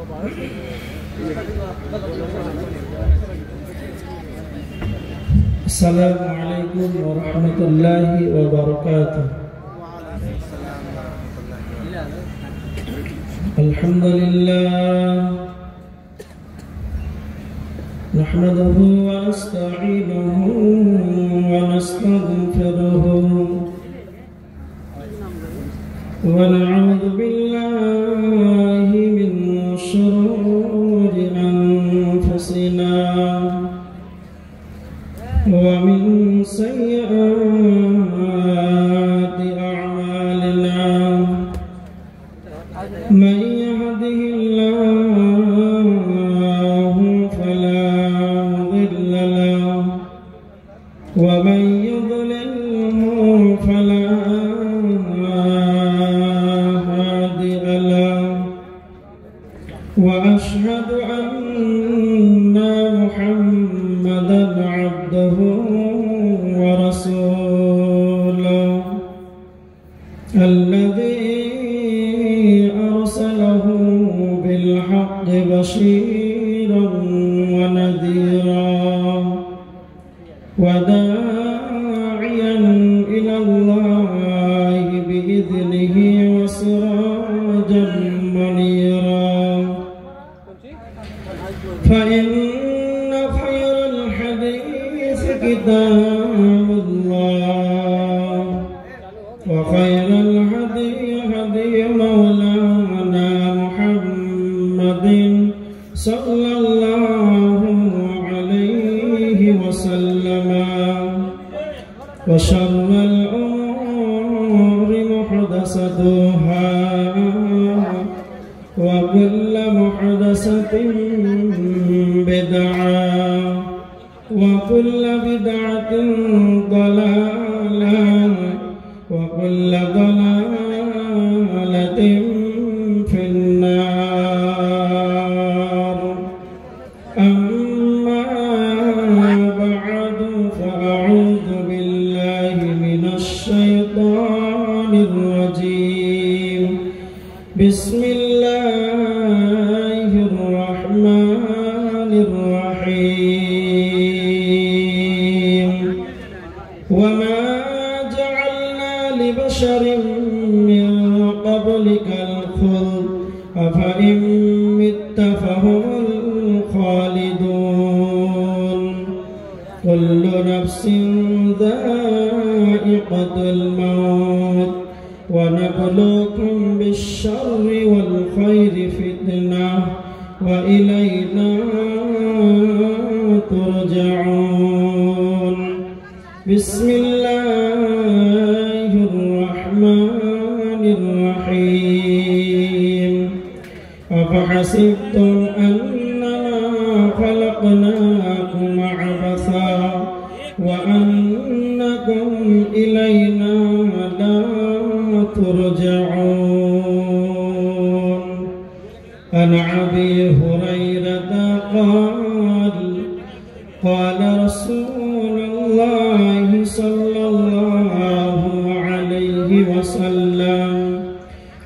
Assalamualaikum warahmatullahi wabarakatuh. Alhamdulillah, nahmaduhu wa nasta'inuhu wa nastaghfiruhu wa na'udzu billahi min shururi anfusina wa min sayyiati a'malina. Man yahdihillahu fala mudilla lahu wa man yudlilhu fala hadiya lahu. Wa ashhadu anna Muhammadan abduhu wa rasuluhu alladhi arsalahu bil haqqi bashiran wa nadhiran wa da'iyan ila Allahi bi idhnihi wa sirajan munira. Fa inna khairal hadithi kitabullah wa khairal hadi hadi maulana Muhammadin sallallahu alaihi wasallam. Wa syarrul umuri muhdatsatuha wa kullu muhdatsatin bid'ah wa kullu bid'atin dhalalah wa kullu dhalalatin finnar. Amma ba'du, fa'udhu billahi minasy syaithanir rajim. Bismillahirrahmanirrahim. Wa ma ja'alna li basharin min qablikal khuld afa in mitta fahumul khalidun. Kullu nafsin dha'iqatul maut wa nabluukum bisyarri wal khairi fitnah wa ilayna turja'un. Bismillahirrahmanirrahim. Afahasibtum annama khalaqnakum 'abatha wa annakum ilayna la turja'un. An Abi Hurairah qala Rasulullah sallallahu alaihi wasallam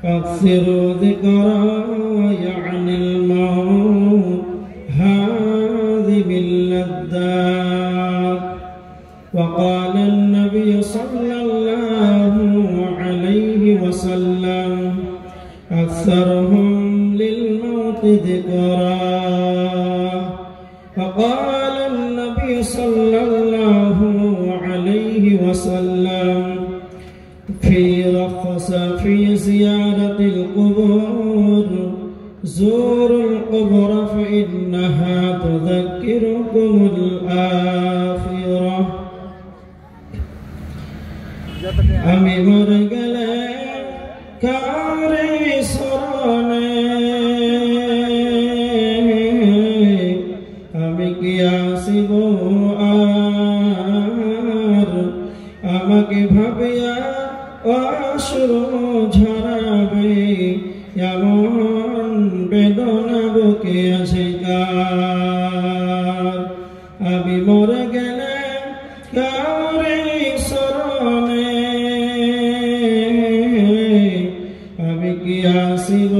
akthiru dhikra ya'nil maut hadhihi laddat. Wa qala an-nabiy sallallahu alaihi wasallam aktharuhum lil maut dhikra. Wa qala an-nabiy sallallahu alaihi wasallam fi rakhsa fi ziyaratil qubur zurul qubur fa innaha tudhakkirukumul akhirah. Ami murgale kari sorone ami kiasibu ar amake bhabiya অশ্রু ঝরাবে এমন বেদনা বুকে আছে কার। আমি মরে গেলে কারে শরণে আমি কি আসিব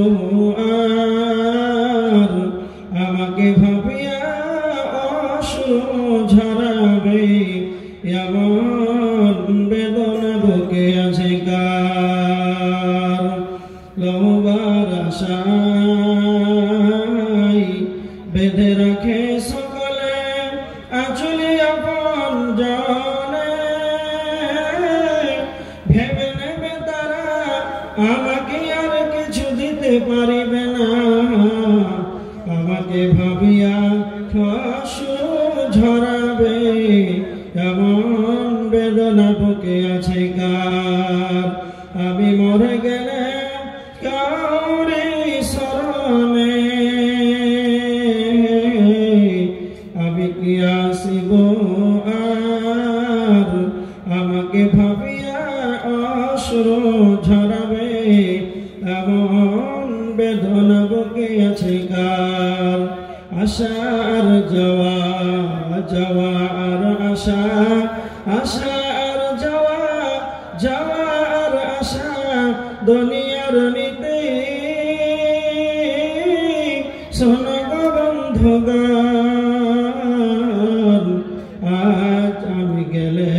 আর নাই, বেঁধে রাখে সকলে আঁচলে আপন জনে, ভেবে নেবে তারা আমাকে আর কিছু দিতে পারিবে না, আমাকে ভাবিয়া অশ্রু ঝরাবে, এমন বেদনা বুকে আছে কার। আমি মরে গেলে কাউরে শরণে, আমি কি আসিব আর, আমাকে ভাবিয়া অশ্রু ঝরাবে, এমন বেদনা বুকে আছে কার। আশার যাওয়া যাওয়া আর আশা, আশা আর যাওয়া যাওয়া আর আশা, দুনিয়ার নীতি শোনো গো বন্ধুগণ, আজ আমি গেলে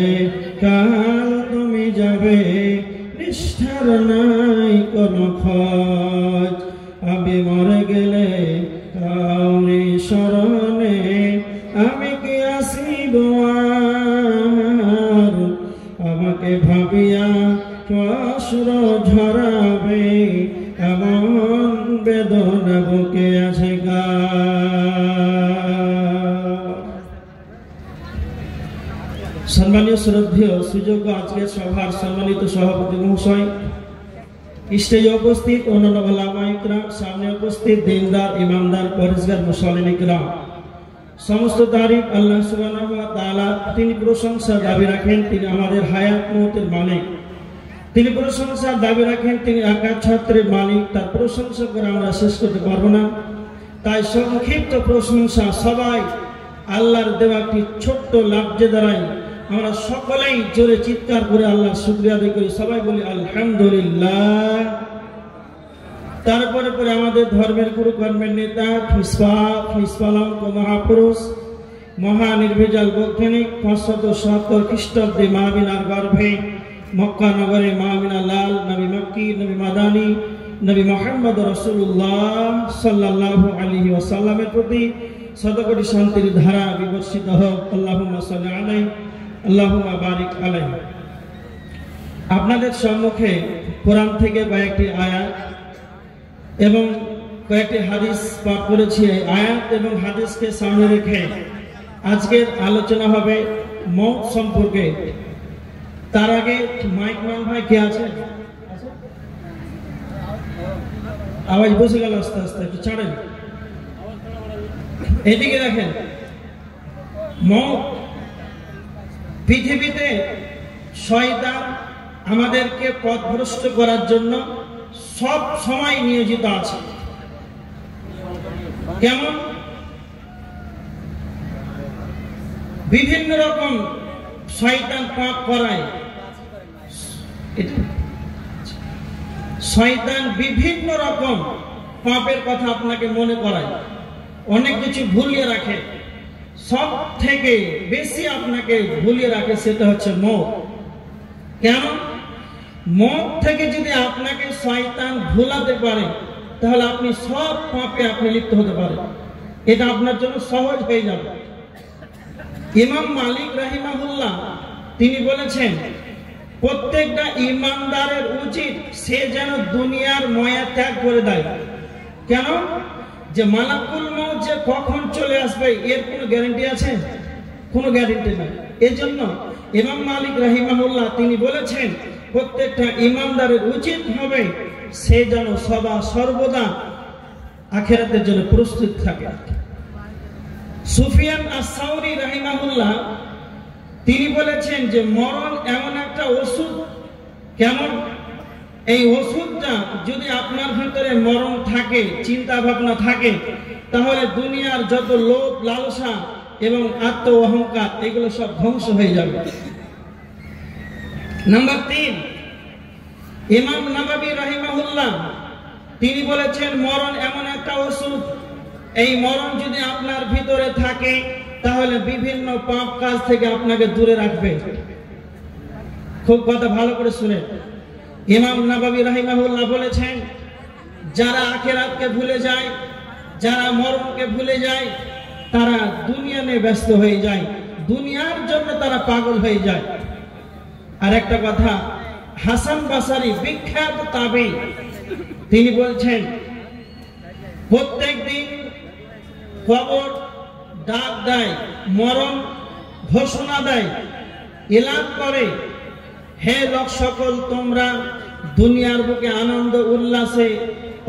কাল তুমি যাবে, নিষ্ঠার নাই কোনো খোঁজ। আমি মরে গেলে কাউরি শরণে, আমি কি আসিব আর, আমাকে ভাবিয়া অশ্রু ঝরাবে, এমন বেদনা বুকে আছে কার। সম্মানীয় শ্রদ্ধেয় সুযোগ্য আজকের সভার সম্মানিত সভাপতি মহাশয়, স্টেজে উপস্থিত অন্যান্য ওলামা ইকরাম, সামনে উপস্থিত দিনদার ইমামদার পরেজগার মুসল্লিন ইকরাম, সমস্ত তারিফ আল্লাহ সুবহানাহু ওয়া তাআলা। তিনি প্রশংসা দাবি রাখেন, তিনি আমাদের হায়াত মওতের মালিক। তিনি প্রশংসার দাবি রাখেন, তিনি আকাশ ছত্রের মালিক। তার প্রশংসা করে আমরা শেষ করতে পারবো না, তাই সংক্ষিপ্ত প্রশংসা সবাই আল্লাহর দেওয়া একটি ছোট্ট লাভ্যে দ্বারাই আমরা সকলেই জোরে চিৎকার করে আল্লাহর শুকরিয়া আদায় করি। সবাই বলি আলহামদুলিল্লাহ। তারপরে পরে আমাদের ধর্মের গুরু, কর্মের নেতা, ফিসপালঙ্ক মহাপুরুষ, মহানির্ভেজাল বৈজ্ঞানিক, 570 খ্রিস্টাব্দে মাহমিনার গর্ভে মক্কা নগরে মাহমিনা লাল নবী মক্কি, নবী মাদানী, নবী মুহাম্মদ রাসূলুল্লাহ সাল্লাল্লাহু আলাইহি ওয়াসাল্লামের প্রতি শতকোটি শান্তির ধারা বিবর্ষিত হোক। আল্লাহুম্মা সাল্লি আলাইহি, আল্লাহুম্মা বারিক আলাইহি। আপনাদের সম্মুখে কোরআন থেকে কয়েকটি আয়াত এবং কয়েকটি হাদিস পাঠ করেছি। এই আয়াত এবং হাদিসকে সামনে রেখে আজকের আলোচনা হবে মওত সম্পর্কে। তার আগে মাইক ম্যান ভাই কে আছে? আওয়াজ বসে গেল আস্তে আস্তে, একটু ছাড়েন। এদিকে দেখেন, মওত, পৃথিবীতে শয়তান আমাদেরকে পথভ্রষ্ট করার জন্য সব সময় নিয়োজিত আছে। কেমন? বিভিন্ন রকম শয়তান পাপ করায়। শয়তান বিভিন্ন রকম পাপের কথা আপনাকে মনে করায়, অনেক কিছু ভুলিয়ে রাখে। সব থেকে বেশি আপনাকে ভুলিয়ে রাখে সেটা হচ্ছে মওত। কেন? মওত থেকে যদি আপনাকে শয়তান ভুলাতে পারে, তাহলে আপনি সব পাপে আপনি লিপ্ত হতে পারেন। এটা আপনার জন্য সহজ হয়ে যাবে। ইমাম মালিক রাহিমাহুল্লাহ তিনি বলেছেন, প্রত্যেকটা ইমানদারের উচিত সে যেন দুনিয়ার মায়া ত্যাগ করে দেয়। কেন? যে মালাকুল মওত যে কখন চলে আসবে এর কোনো গ্যারান্টি আছে? কোনো গ্যারান্টি নেই। এজন্য ইমাম মালিক রাহিমাহুল্লাহ তিনি বলেছেন, প্রত্যেকটা ইমানদারের উচিত হবে সে যেন সর্বদা আখিরাতের জন্য প্রস্তুত থাকে। সুফিয়ান আস-সাউরি রাহিমাহুল্লাহ তিনি বলেছেন যে মরণ এমন একটা ওষুধ। কেমন? এই ওষুধটা যদি আপনার ভিতরে মরণ থাকে, চিন্তা ভাবনা থাকে, তাহলে দুনিয়ার যত লোভ লালসা এবং আত্ম অহংকার এগুলো সব ধ্বংস হয়ে যাবে। নাম্বার 3, ইমাম নববী রাহিমাহুল্লাহ তিনি বলেছেন মরণ এমন একটা ওষুধ, এই মরণ যদি আপনার ভিতরে থাকে তাহলে বিভিন্ন পাপ কাজ থেকে আপনাকে দূরে রাখবে। খুব কথা ভালো করে শুনে, ইমাম নববী রাহিমাহুল্লাহ বলেছেন যারা আখিরাতকে ভুলে যায়, যারা মরণকে ভুলে যায়, তারা দুনিয়া নিয়ে ব্যস্ত হয়ে যায়, দুনিয়ার জন্য তারা পাগল হয়ে যায়। আর একটা কথা, হাসান বাসারি বিখ্যাত তাবী, তিনি বলছেন প্রত্যেক দিন কবর ডাক দেয়, মরণ ঘোষণা দেয়, এলান করে, হে লোক সকল, তোমরা দুনিয়ার বুকে আনন্দ উল্লাসে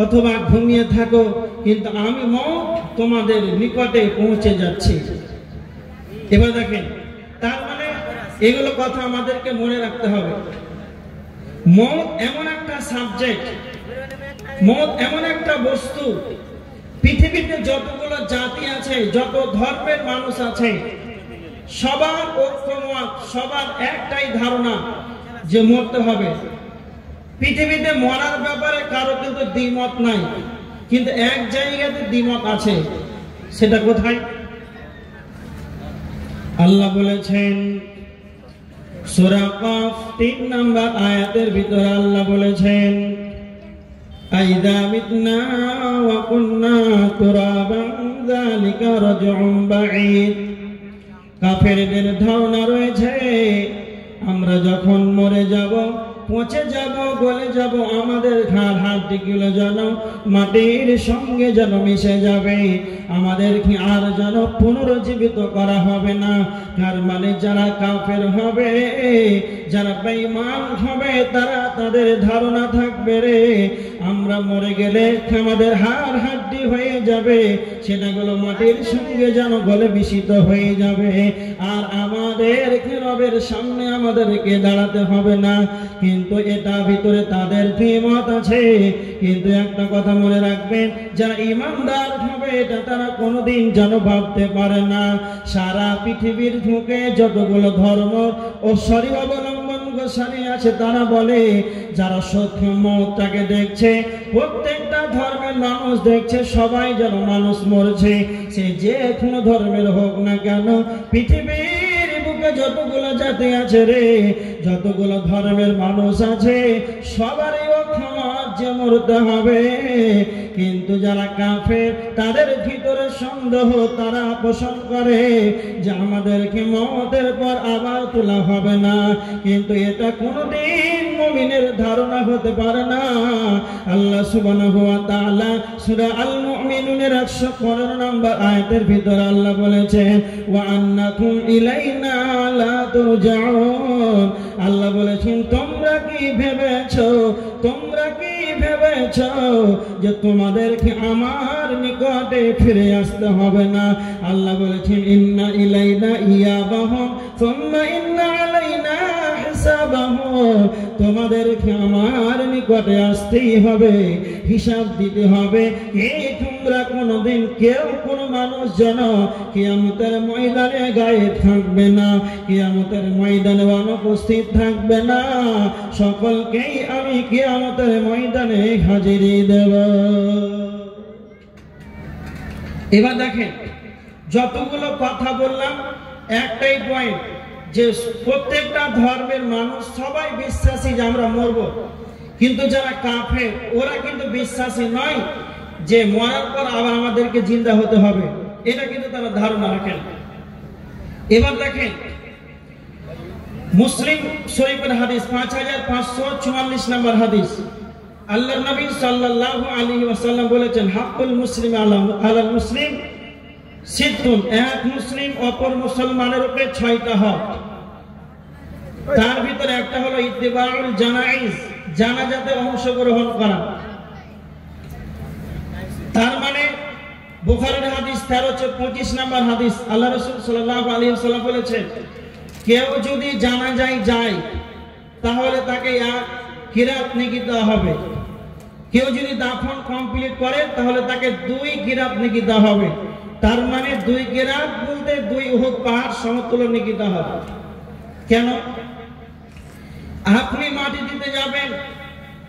অথবা ঘুমিয়ে থাকো, কিন্তু আমি মওত তোমাদের নিকটে পৌঁছে যাচ্ছি। এবার দেখেন, তার মানে এগুলো কথা আমাদেরকে মনে রাখতে হবে। মওত এমন একটা সাবজেক্ট, মওত এমন একটা বস্তু, পৃথিবীতে যতগুলো জাতি আছে, যত ধর্মের মানুষ আছে, সবার ঐক্যমত, সবার একটাই ধারণা যে মরতে হবে। পৃথিবীতে মরার ব্যাপারে কারো কিন্তু দ্বিমত নাই, কিন্তু এক জায়গাতে দ্বিমত আছে। সেটা কোথায়? আল্লাহ বলেছেন সূরা কাফ 3 নম্বর আয়াতের ভিতরে আল্লাহ বলেছেন, আইদা মিতনা ওয়া কুননা তুরাবান যালিকা রাজউন বাঈদ। কাফেরদের ধারণা রয়েছে আমরা যখন মরে যাব, পচে যাব, গলে যাব, আমাদের ঘাড় হাড্ডিগুলো যেন মাটির সঙ্গে যেন মিশে যাবে, আমাদের কি আর যেন পুনরুজ্জীবিত করা হবে না। তার মানে যারা কাফের হবে, যারা বেঈমান হবে, তারা তাদের ধারণা থাকবে রে আমরা মরে গেলে আমাদের হাড় হাড্ডি হয়ে যাবে, সেটাগুলো মাটির সঙ্গে যেন গলে মিশিত হয়ে যাবে, আর আমাদের রবের সামনে আমাদেরকে দাঁড়াতে হবে না। কিন্তু এটা ভিতরে তাদের দ্বিমত আছে। কিন্তু একটা কথা মনে রাখবেন, যারা ঈমানদার হবে এটা তারা কোনোদিন যেন ভাবতে পারে না। সারা পৃথিবীর ঢুকে যতগুলো ধর্ম ও শরীর অবলম্বন গোসারি আছে, তারা বলে যারা সত্য মওতটাকে দেখছে, প্রত্যেকটা ধর্মের মানুষ দেখছে, সবাই যেন মানুষ মরছে, সে যে কোনো ধর্মের হোক না কেন, পৃথিবীর বুকে যতগুলো জাতি আছে রে, যতগুলো ধর্মের মানুষ আছে, সবারই ঐক্যমত যে মরতে হবে। কিন্তু যারা কাফের, তাদের ভিতরে সন্দেহ, তারা পোষণ করে যে আমাদেরকে মওতের পর আবার তোলা হবে না। কিন্তু এটা কোনোদিন মুমিনের ধারণা হতে পারে না। আল্লাহ সুবহানাহু ওয়া তাআলা সূরা আল মুমিনুনের 115 নম্বর আয়াতের ভিতরে আল্লাহ বলেছেন, ওয়া আন্নাকুম ইলাইনা লা তুরজাউন। আল্লাহ বলেছেন, তোমরা কি ভেবেছো, তোমরা কি ভেবেছো যে তোমাদেরকে আমার নিকটে ফিরে আসতে হবে না? আল্লাহ বলেছেন, ইন্না ইলাইনা ইয়াবাহুম সুম্মা ইন্না আলাইনা হিসাবাহুম। তোমাদেরকে আমার নিকটে আসতেই হবে, হিসাব দিতে হবে। এই তোমরা কোনোদিন কেউ কোনো মানুষ যেন কিয়ামতের ময়দানে গায়েব থাকবে না, কিয়ামতের ময়দানে অনুপস্থিত থাকবে না। সকলকেই আমি কিয়ামতের ময়দানে হাজিরি দেব। এবার দেখেন, যতগুলো কথা বললাম, একটাই পয়েন্ট, যে প্রত্যেকটা ধর্মের মানুষ সবাই বিশ্বাসী যে আমরা মরব। কিন্তু যারা কাফের, ওরা কিন্তু বিশ্বাসী নয় যে মরার পর আবার আমাদেরকে জিন্দা হতে হবে, এটা কিন্তু তারা ধারণা রাখেন। এবার দেখেন, মুসলিম শরীফের হাদিস 5544 নম্বর হাদিস, আল্লাহর নবী সাল্লাল্লাহু আলাইহি ওয়াসাল্লাম বলেছেন, হাক্কুল মুসলিম আলাল মুসলিম সিদ্দুন। এক মুসলিম অপর মুসলমানের উপরে 6টা হক। তার ভিতরে একটা হলো ইত্তিবাউল জানাইজ, জানাজাতে অংশগ্রহণ করা। তার মানে বুখারীর হাদিস 1325 নম্বর হাদিস, আল্লাহ রাসূল সাল্লাল্লাহু আলাইহি ওয়াসাল্লাম বলেছেন, কেউ যদি জানাজায় যায় তাহলে তাকে এক কিরাত নেকি দেওয়া হবে। কেউ যদি দাফন কমপ্লিট করে তাহলে তাকে 2 কিরাত নেকি দেওয়া হবে। তার মানে 2 কিরাত বলতে 2 উহুদ পাহাড় সমতুল্য নেকি দেওয়া হবে। কেন? আপনি মাটি দিতে যাবেন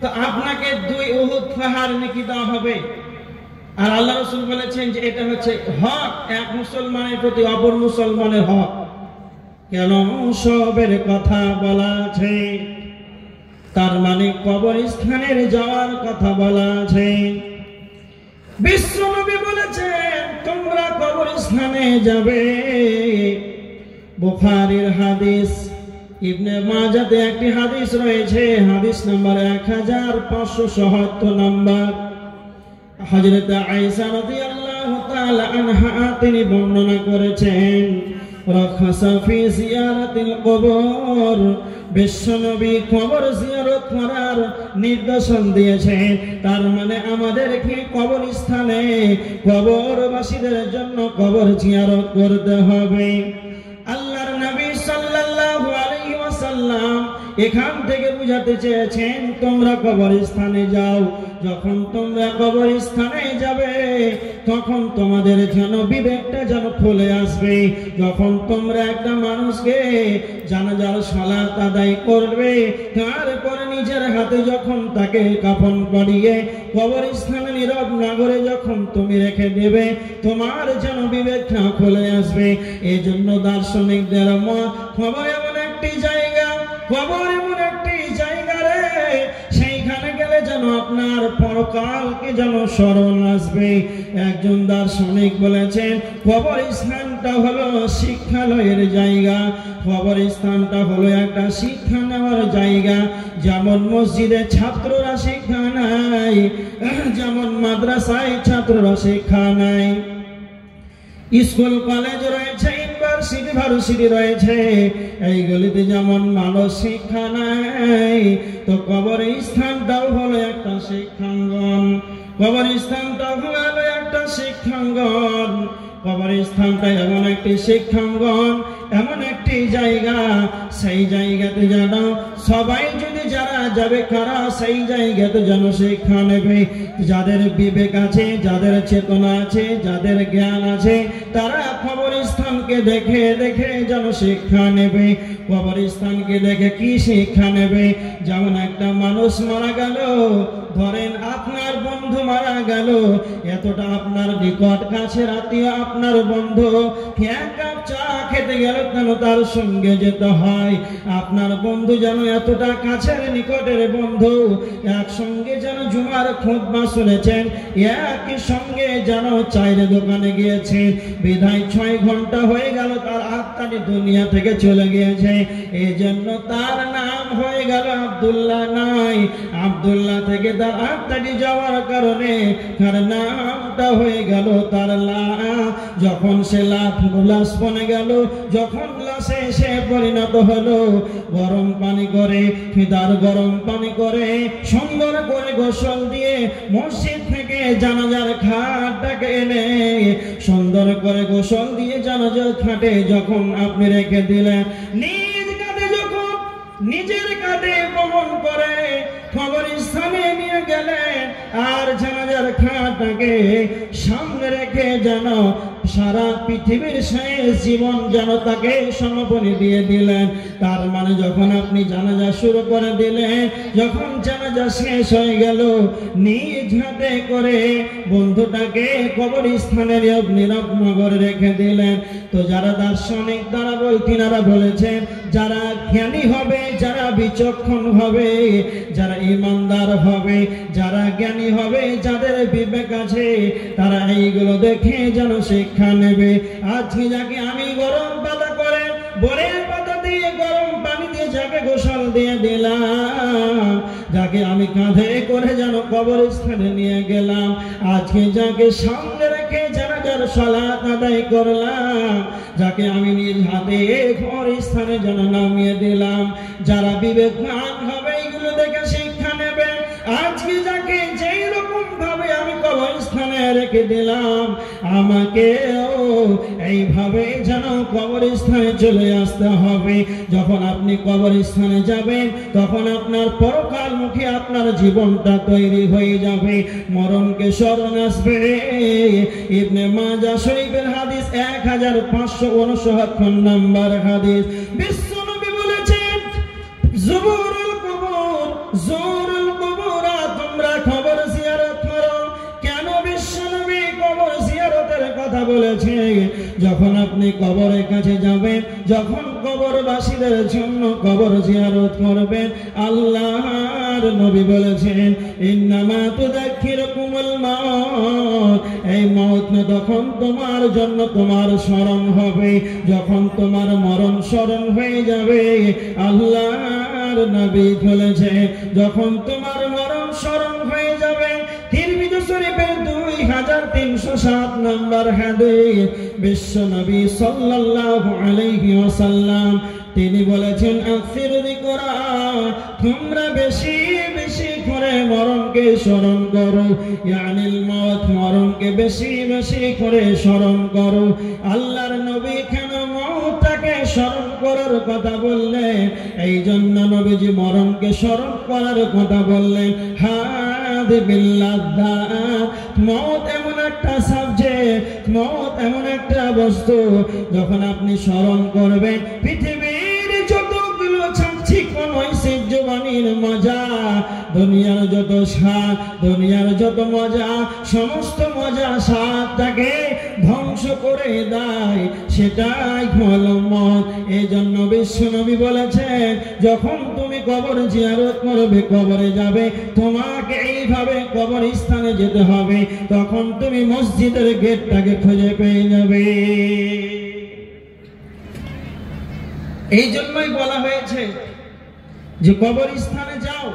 তো আপনাকে 2 উহুদ পাহাড় নেকি দেওয়া হবে। আর আল্লাহ রাসূল বলেছেন যে এটা হচ্ছে হক এক মুসলমানের প্রতি অপর মুসলমানের হক। কেন? সবের কথা বলা আছে, তার মানে কবরস্থানের যাওয়ার কথা বলা আছে। বিশ্বনবী বলেছেন তোমরা কবরস্থানে যাবে। বুখারীর হাদিস, ইবনে মাজাতে একটি হাদিস রয়েছে, হাদিস নাম্বার 1577 নম্বর। হযরত আয়েশা রাদিয়াল্লাহু তাআলা আনহা তিনি বর্ণনা করেছেন, রাখাসা ফি জিয়ারাতিল কবর, বিশ্বনবী কবর জিয়ারত করার নির্দেশন দিয়েছেন। তার মানে আমাদেরকে কবরস্থানে কবরবাসীদের জন্য কবর জিয়ারত করতে হবে। আল্লাহর নবী সাল্লাল্লাহু আলাইহি ওয়াসাল্লাম এখান থেকে বুঝাতে চেয়েছেন তোমরা কবরস্থানে যাও। যখন তোমরা কবরস্থানে যাবে তখন তোমাদের যেন বিবেকটা যেন খুলে আসবে। যখন তোমরা একটা মানুষকে জানাজার সালাত আদায় করবে, তারপরে নিজের হাতে যখন তাকে কাফন পরিয়ে কবরস্থানে নীরব নগরে যখন তুমি রেখে দেবে, তোমার যেন বিবেকটা খুলে আসবে। এই জন্য দার্শনিকদের মত, কবর এমন একটি জায়গা, কবর এমন একটি জায়গা রে, সেইখানে গেলে যেন আপনার পরকালকে যেন স্মরণ আসবে। একজন দার্শনিক বলেছেন কবরস্থানটা হলো শিক্ষালয়ের জায়গা, কবরস্থানটা হলো একটা শিক্ষা নেওয়ার জায়গা। যেমন মসজিদে ছাত্ররা শিক্ষা নেয়, যেমন মাদ্রাসায় ছাত্ররা শিক্ষা নেয়, স্কুল কলেজ রয়েছে, ইউনিভার্সিটি ভার্সিটি রয়েছে, এইগুলিতে যেমন মানুষ শিক্ষা নেয়, তো কবরস্থানটাও হলো একটা শিক্ষাঙ্গন। কবরস্থানটাও হলো একটা শিক্ষাঙ্গন। কবরস্থানটা এমন একটি শিক্ষাঙ্গন, এমন একটি জায়গা, সেই জায়গাতে যেন সবাই যদি যারা যাবে কারা সেই জায়গাতে যেন শিক্ষা নেবে। যাদের বিবেক আছে, যাদের চেতনা আছে, যাদের জ্ঞান আছে, তারা কবরস্থানকে দেখে দেখে যেন শিক্ষা নেবে। কবরস্থানকে দেখে কি শিক্ষা নেবে? যেমন একটা মানুষ মারা গেল, ধরেন আপনার বন্ধু মারা গেল, এতটা আপনার নিকট কাছের আত্মীয় আপনার বন্ধু, এক কাপ চা খেতে গেল কেন তার সঙ্গে যেতে হয়। আপনার বন্ধু যেন এতটা কাছের নিকটের বন্ধু, একসঙ্গে যেন জুমার খুতবা শুনেছেন, একই সঙ্গে যেন চায়ের দোকানে গিয়েছে, বিধায় 6 ঘন্টা হয়ে গেল তার আত্মাটি দুনিয়া থেকে চলে গিয়েছে। এই জন্য তার নাম হয়ে গেল আব্দুল্লাহ নাই। আব্দুল্লাহ থেকে তার আত্মাটি যাওয়ার কারণে তার নামটা হয়ে গেল তার লাশ। যখন সে লাশ বনে গেল, যখন লাশে সে পরিণত হলো, গরম পানি করে, ফিদার গরম পানি করে, সুন্দর করে গোসল দিয়ে মসজিদ থেকে জানাজার খাটটাকে এনে সুন্দর করে গোসল দিয়ে জানাজার খাটে যখন আপনি রেখে দিলেন, নিজ কাঁধে যখন নিজের কাঁধে বহন করে কবরস্থানে নিয়ে গেলেন, আর জানাজার খাটটাকে সামনে রেখে যেন সারা পৃথিবীর শেষ জীবন যেন তাকে সমর্পণ দিয়ে দিলেন। তার মানে যখন আপনি জানাজা শুরু করে দিলেন, যখন জানাজা শেষ হয়ে গেল, নিজ হাতে করে বন্ধুটাকে কবরস্থানে নীরব নগরে রেখে দিলেন। তো যারা দার্শনিক তিনারা বলেছেন, যারা জ্ঞানী হবে, যারা বিচক্ষণ হবে, যারা ইমানদার হবে, যারা জ্ঞানী হবে, যাদের বিবেক আছে, তারা এইগুলো দেখে যেন শিক্ষা নেবে। আজকে যাকে আমি গরম পাতা করে বরের পাতা দিয়ে গরম পানি দিয়ে যাকে গোসল দিয়ে দিলাম, যাকে আমি কাঁধে করে যেন কবরস্থানে নিয়ে গেলাম, আজকে যাকে সামনে রেখে জানাজার সালাত আদায় করলাম, যাকে আমি নিজ হাতে কবরস্থানে যেন নামিয়ে দিলাম, যারা বিবেকবান হবে এইগুলো দেখে শিক্ষা নেবে। আজকে যাকে যেই রকম ভাবে আমি কবরস্থানে রেখে দিলাম, আমাকেও এইভাবে যেন কবরস্থানে চলে আসতে হবে। যখন আপনি কবরস্থানে যাবেন, তখন আপনার পরকালমুখী আপনার জীবনটা তৈরি হয়ে যাবে, মরণকে স্মরণ আসবে। ইবনে মাজাহ শরীফের হাদিস 1559 নম্বর হাদিস। বিশ্বনবী বলেছেন, জুবুরুল কুবুর, জুরুল কুবুরা, তোমরা কবর জিয়ারত করো। কেন বিশ্বনবী কবর জিয়ারতের কথা কথা বলেছে, যখন আপনি কবরের কাছে যাবেন, যখন কবরবাসীদের জন্য কবর জিয়ারত করবেন, আল্লাহর নবী বলেছেন ইন্নামা তুযাক্কিরুকুমুল মাউত, এই মওত না তখন তোমার জন্য তোমার স্মরণ হবে, যখন তোমার মরণ স্মরণ হয়ে যাবে। আল্লাহর নবী বলেছেন যখন তোমার মরণ স্মরণ হয়ে যাবে, তিরমিজি শরীফের 2307 নম্বর হাদিস, বিশ্ব নবী সাল্লাল্লাহু আলাইহি ওয়াসাল্লাম তিনি বলেছেন আকসিরু যিকরা, তোমরা বেশি বেশি করে মরণকে স্মরণ করো, ইয়ানিল মওত, মরণকে বেশি বেশি করে স্মরণ করো। আল্লাহর নবী কেন মওতটাকে স্মরণ করার কথা বললেন? এই জন্য নবীজি মরণকে স্মরণ করার কথা বললেন। হাদি বিল্লাযাত, মওত এমন একটা সাবজেক্ট, মওত এমন একটা বস্তু, যখন আপনি স্মরণ করবেন পৃথিবীর যতগুলো চাকচিক্য ঐশ্বর্যবাণীর মজা, দুনিয়ার যত স্বাদ, দুনিয়ার যত মজা, সমস্ত মজা স্বাদটাকে ধ্বংস করে দেয়, সেটাই হলো মওত। এই জন্য বিশ্বনবী বলেছেন যখন তুমি কবর জিয়ারত করবে, কবরে যাবে, তোমাকে এইভাবে কবরস্থানে যেতে হবে, তখন তুমি মসজিদের গেটটাকে খুঁজে পেয়ে যাবে। এই জন্যই বলা হয়েছে যে কবরস্থানে যাও,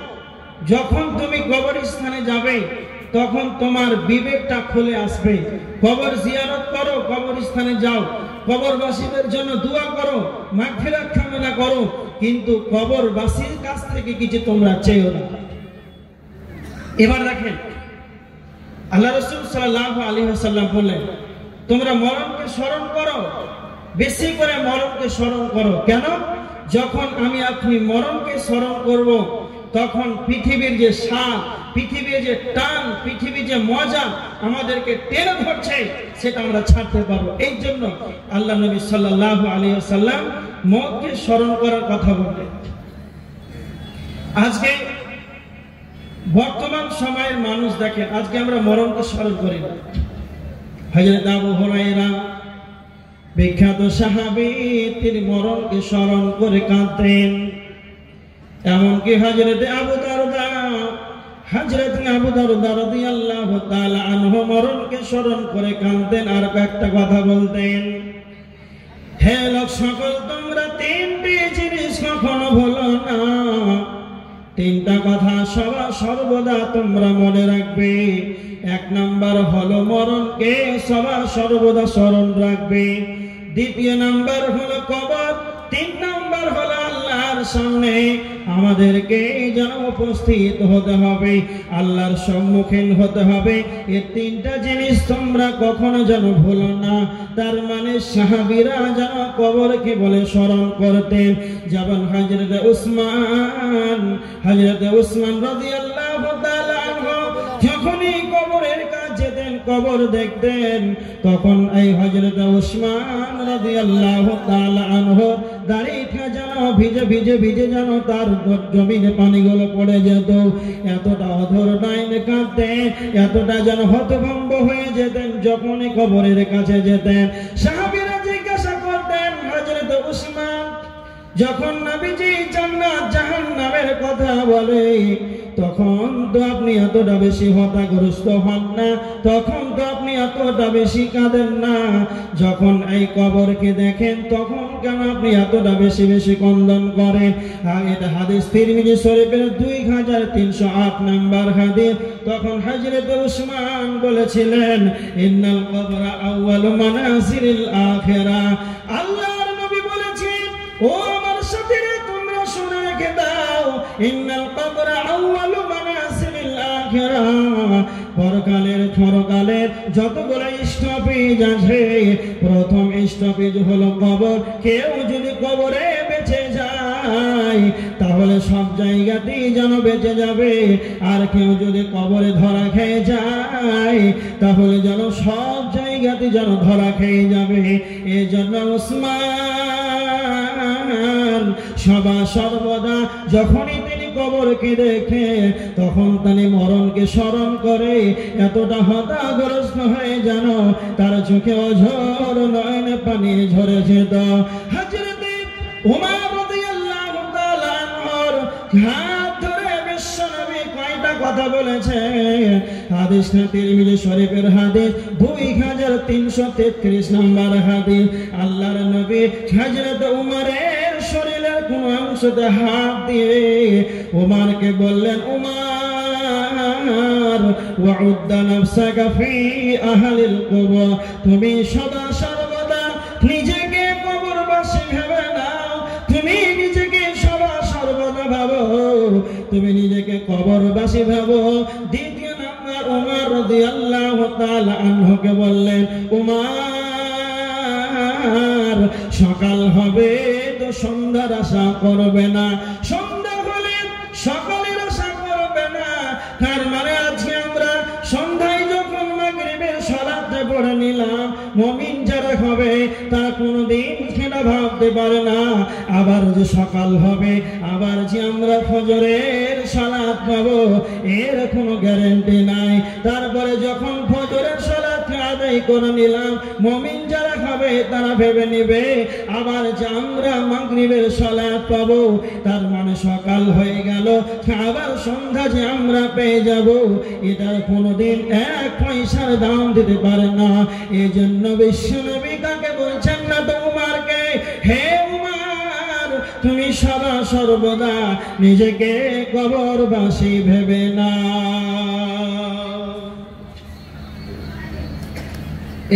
যখন তুমি কবরস্থানে যাবে তখন তোমার বিবেকটা খুলে আসবে। কবর জিয়ারত করো, কবরস্থানে যাও, কবরবাসীদের জন্য দোয়া করো, মাগফিরাত কামনা করো, কিন্তু কবরবাসীর কাছ থেকে কিছু তোমরা চেয়েও না। এবার দেখেন আল্লাহ রাসূল সাল্লাল্লাহু আলাইহি ওয়াসাল্লাম বললেন তোমরা মরণকে স্মরণ করো, বেশি করে মরণকে স্মরণ করো। কেন? যখন আমি আপনি মরণকে স্মরণ করব, তখন পৃথিবীর যে স্বাদ, পৃথিবীর যে টান, পৃথিবীর যে মজা আমাদেরকে টেনে ধরছে, সেটা আমরা ছাড়তে পারবো। এই জন্য আল্লাহ নবী সাল্লাল্লাহু আলাইহি ওয়াসাল্লাম মওতকে স্মরণ করার কথা বললেন। আজকে বর্তমান সময়ের মানুষ দেখেন, আজকে আমরা মরণকে স্মরণ করি না। হযরত আবু হুরায়রা বিখ্যাত সাহাবী, তিনি মরণকে স্মরণ করে কাঁদতেন। এমনকি হযরত আবু দারদা রাদিয়াল্লাহু তাআলা আনহু মরণকে স্মরণ করে কাঁদতেন আর একটা কথা বলতেন, হে লোক সকল, তোমরা তিনটি জিনিস কখনো ভুলো না, তিনটা কথা সর্বদা তোমরা মনে রাখবে। এক নাম্বার হলো মরণকে সর্বদা স্মরণ রাখবে, দ্বিতীয় নাম্বার হলো কবর, তিন নাম্বার হলো আল্লাহর সামনে আমাদেরকে যেন উপস্থিত হতে হবে, আল্লাহর সম্মুখীন হতে হবে। এই তিনটা জিনিস তোমরা কখনো যেন ভুলো না। তার মানে সাহাবীরা যেন কবরকে বলে স্মরণ করতেন। যেমন হযরত উসমান রাদিয়াল্লাহু তাআলা আনহু যখনই কবরের কাছে যেতেন, কবর দেখতেন, তখন এই হযরত উসমান রাদিয়াল্লাহু তাআলা আনহু দাড়িটা যেন ভিজে ভিজে ভিজে যেন তার জমিনে পানিগুলো পড়ে যেত। এতটা অধর ডাইনে কাঁদতেন, এতটা যেন হতভম্ব হয়ে যেতেন যখনই কবরের কাছে যেতেন। সাহাবীরা জিজ্ঞাসা করতেন হযরত উসমান, যখন নবীজি জান্নাত জাহান্নামের কথা বলে তখন তো আপনি এতটা বেশি হতাগ্রস্ত হন না, তখন তো আপনি এতটা বেশি কাঁদেন না, যখন এই কবরকে দেখেন তখন কেন আপনি এতটা বেশি বেশি ক্রন্দন করেন? আর এটা হাদিস তিরমিজি শরীফের 2308 নম্বর হাদিস। তখন হযরত উসমান বলেছিলেন ইন্নাল কবরা আউয়ালু মানাসিরিল আখিরাহ। আল্লাহর নবী বলেছেন, ও আমার সাথীরা তোমরা শুনে রেখে দাও, ইন্নাল কবরা আউয়ালু মানাসিরিল আখিরাহ, পরকালের যতগুলো স্টপেজ আছে, প্রথম স্টপেজ হলো কবর। কেউ যদি কবরে বেঁচে যায় তাহলে সব জায়গাতেই যেন বেঁচে যাবে, আর কেউ যদি কবরে ধরা খেয়ে যায় তাহলে যেন সব জায়গাতে যেন ধরা খেয়ে যাবে। এই জন্য উসমান সর্বদা যখনই তিনি কবরকে দেখে তখন তিনি মরণকে স্মরণ করে এতটা হতাশগ্রস্ত হয়ে যেন তার চোখে অঝোর নয়নে পানি ঝরে যেত। হযরত উমর রাদিয়াল্লাহু তাআলা আনহুর হাত ধরে বিশ্বনবী কয়টা কথা বলেছে। হাদিসটা তিরমিজি শরীফের হাদিস 2333 নম্বর হাদিস। আল্লাহর নবী হযরত উমরের শরীরের কোন অংশতে হাত দিয়ে উমরকে বললেন, উমর ওয়াউদ্দা নাফসাকা ফি আহলিল কবর, তুমি সদা সর্বদা নিজেকে কবরবাসী ভেবে নাও, তুমি নিজেকে সদা সর্বদা ভাবো, তুমি নিজেকে কবরবাসী ভাবো। দ্বিতীয় নাম্বার উমর রাদিয়াল্লাহু তাআলা আনহুকে বললেন, উমর সকাল হবে তো সন্ধ্যার আশা করবে না, সন্ধ্যা হলে সকালের আশা করবে না। তার মানে আজকে আমরা সন্ধ্যায় যখন মাগরিবের সালাতটা পড়ে নিলাম, মুমিন যারা হবে তারা কোনোদিন সেটা ভাবতে পারে না আবার যে সকাল হবে, আবার যে আমরা ফজরের সালাত পাবো, এর কোনো গ্যারান্টি নাই। তারপরে যখন ফজরের সালাত আদায় করে নিলাম, মুমিন যারা হবে তারা ভেবে নিবে আবার যে আমরা মাগরিবের সালাত পাবো, তার মানে সকাল হয়ে গেল, আবার সন্ধ্যা যে আমরা পেয়ে যাব, এটার কোনোদিন এক পয়সার দাম দিতে পারে না। এই জন্য বিশ্বনবী কাকে বলছেন না তো উমরকে, হে উমর তুমি সদা সর্বদা নিজেকে কবরবাসী ভেবে না।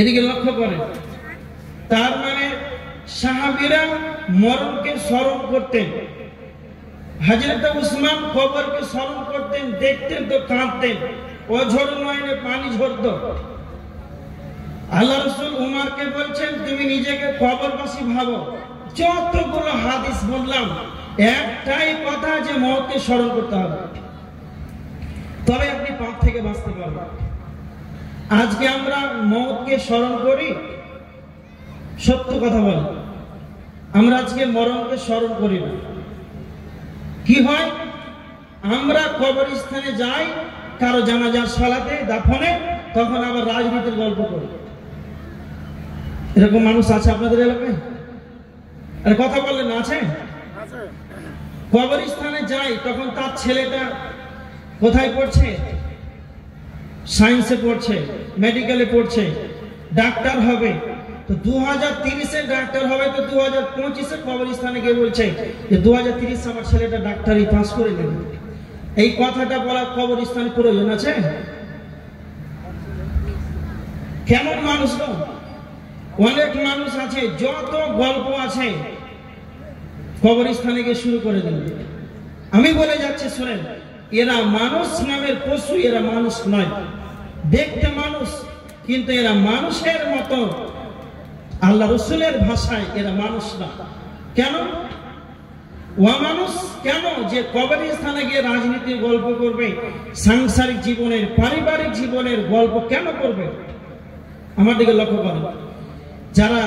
এদিকে লক্ষ্য করে, তার মানে সাহাবীরা মরণকে স্মরণ করতেন, হযরত উসমান কবরকে স্মরণ করতেন, দেখতেন তো কাঁদতেন, অঝোর নয়নে পানি ঝরত। আল্লাহ রাসূল উমরকে বলছেন তুমি নিজেকে কবরবাসী ভাবো। যতগুলো হাদিস বললাম একটাই কথা যে মওতকে স্মরণ করতে হবে, তবে আপনি পাপ থেকে বাঁচতে পারবেন। আজকে আমরা মওতকে স্মরণ করি, সত্য কথা বলি, আমরা আজকে মরণকে স্মরণ করি না। কি হয়, আমরা কবরস্থানে যাই কারো জানাজার সালাতে দাফনে, তখন আবার রাজনীতির গল্প করি। এরকম মানুষ আছে আপনাদের এলাকায়? আর কথা বললেন আছে? কবরস্থানে যাই তখন তার ছেলেটা কোথায় পড়ছে, সায়েন্সে পড়ছে, মেডিকেলে পড়ছে, ডাক্তার হবে, তো 2030-এ ডাক্তার হবে, তো 2025-এ কবরস্থানে গিয়ে বলছে যে 2030 আমার ছেলেটা ডাক্তারি পাস করে নেবে। এই কথাটা বলা কবরস্থানে প্রয়োজন আছে? কেমন মানুষ তো, অনেক মানুষ আছে, যত গল্প আছে কবরস্থানে গিয়ে শুরু করে দিল। আমি বলে যাচ্ছি শুনেন, এরা মানুষ নামের পশু, এরা মানুষ নয়। দেখতে মানুষ, কিন্তু এরা মানুষের মতো, আল্লাহ রসুলের ভাষায় এরা মানুষ না। কেন মানুষ? কেন যে কবরস্থানে গিয়ে রাজনীতির গল্প করবে, সাংসারিক জীবনের, পারিবারিক জীবনের গল্প কেন করবে? আমার দিকে লক্ষ্য করেন, যারা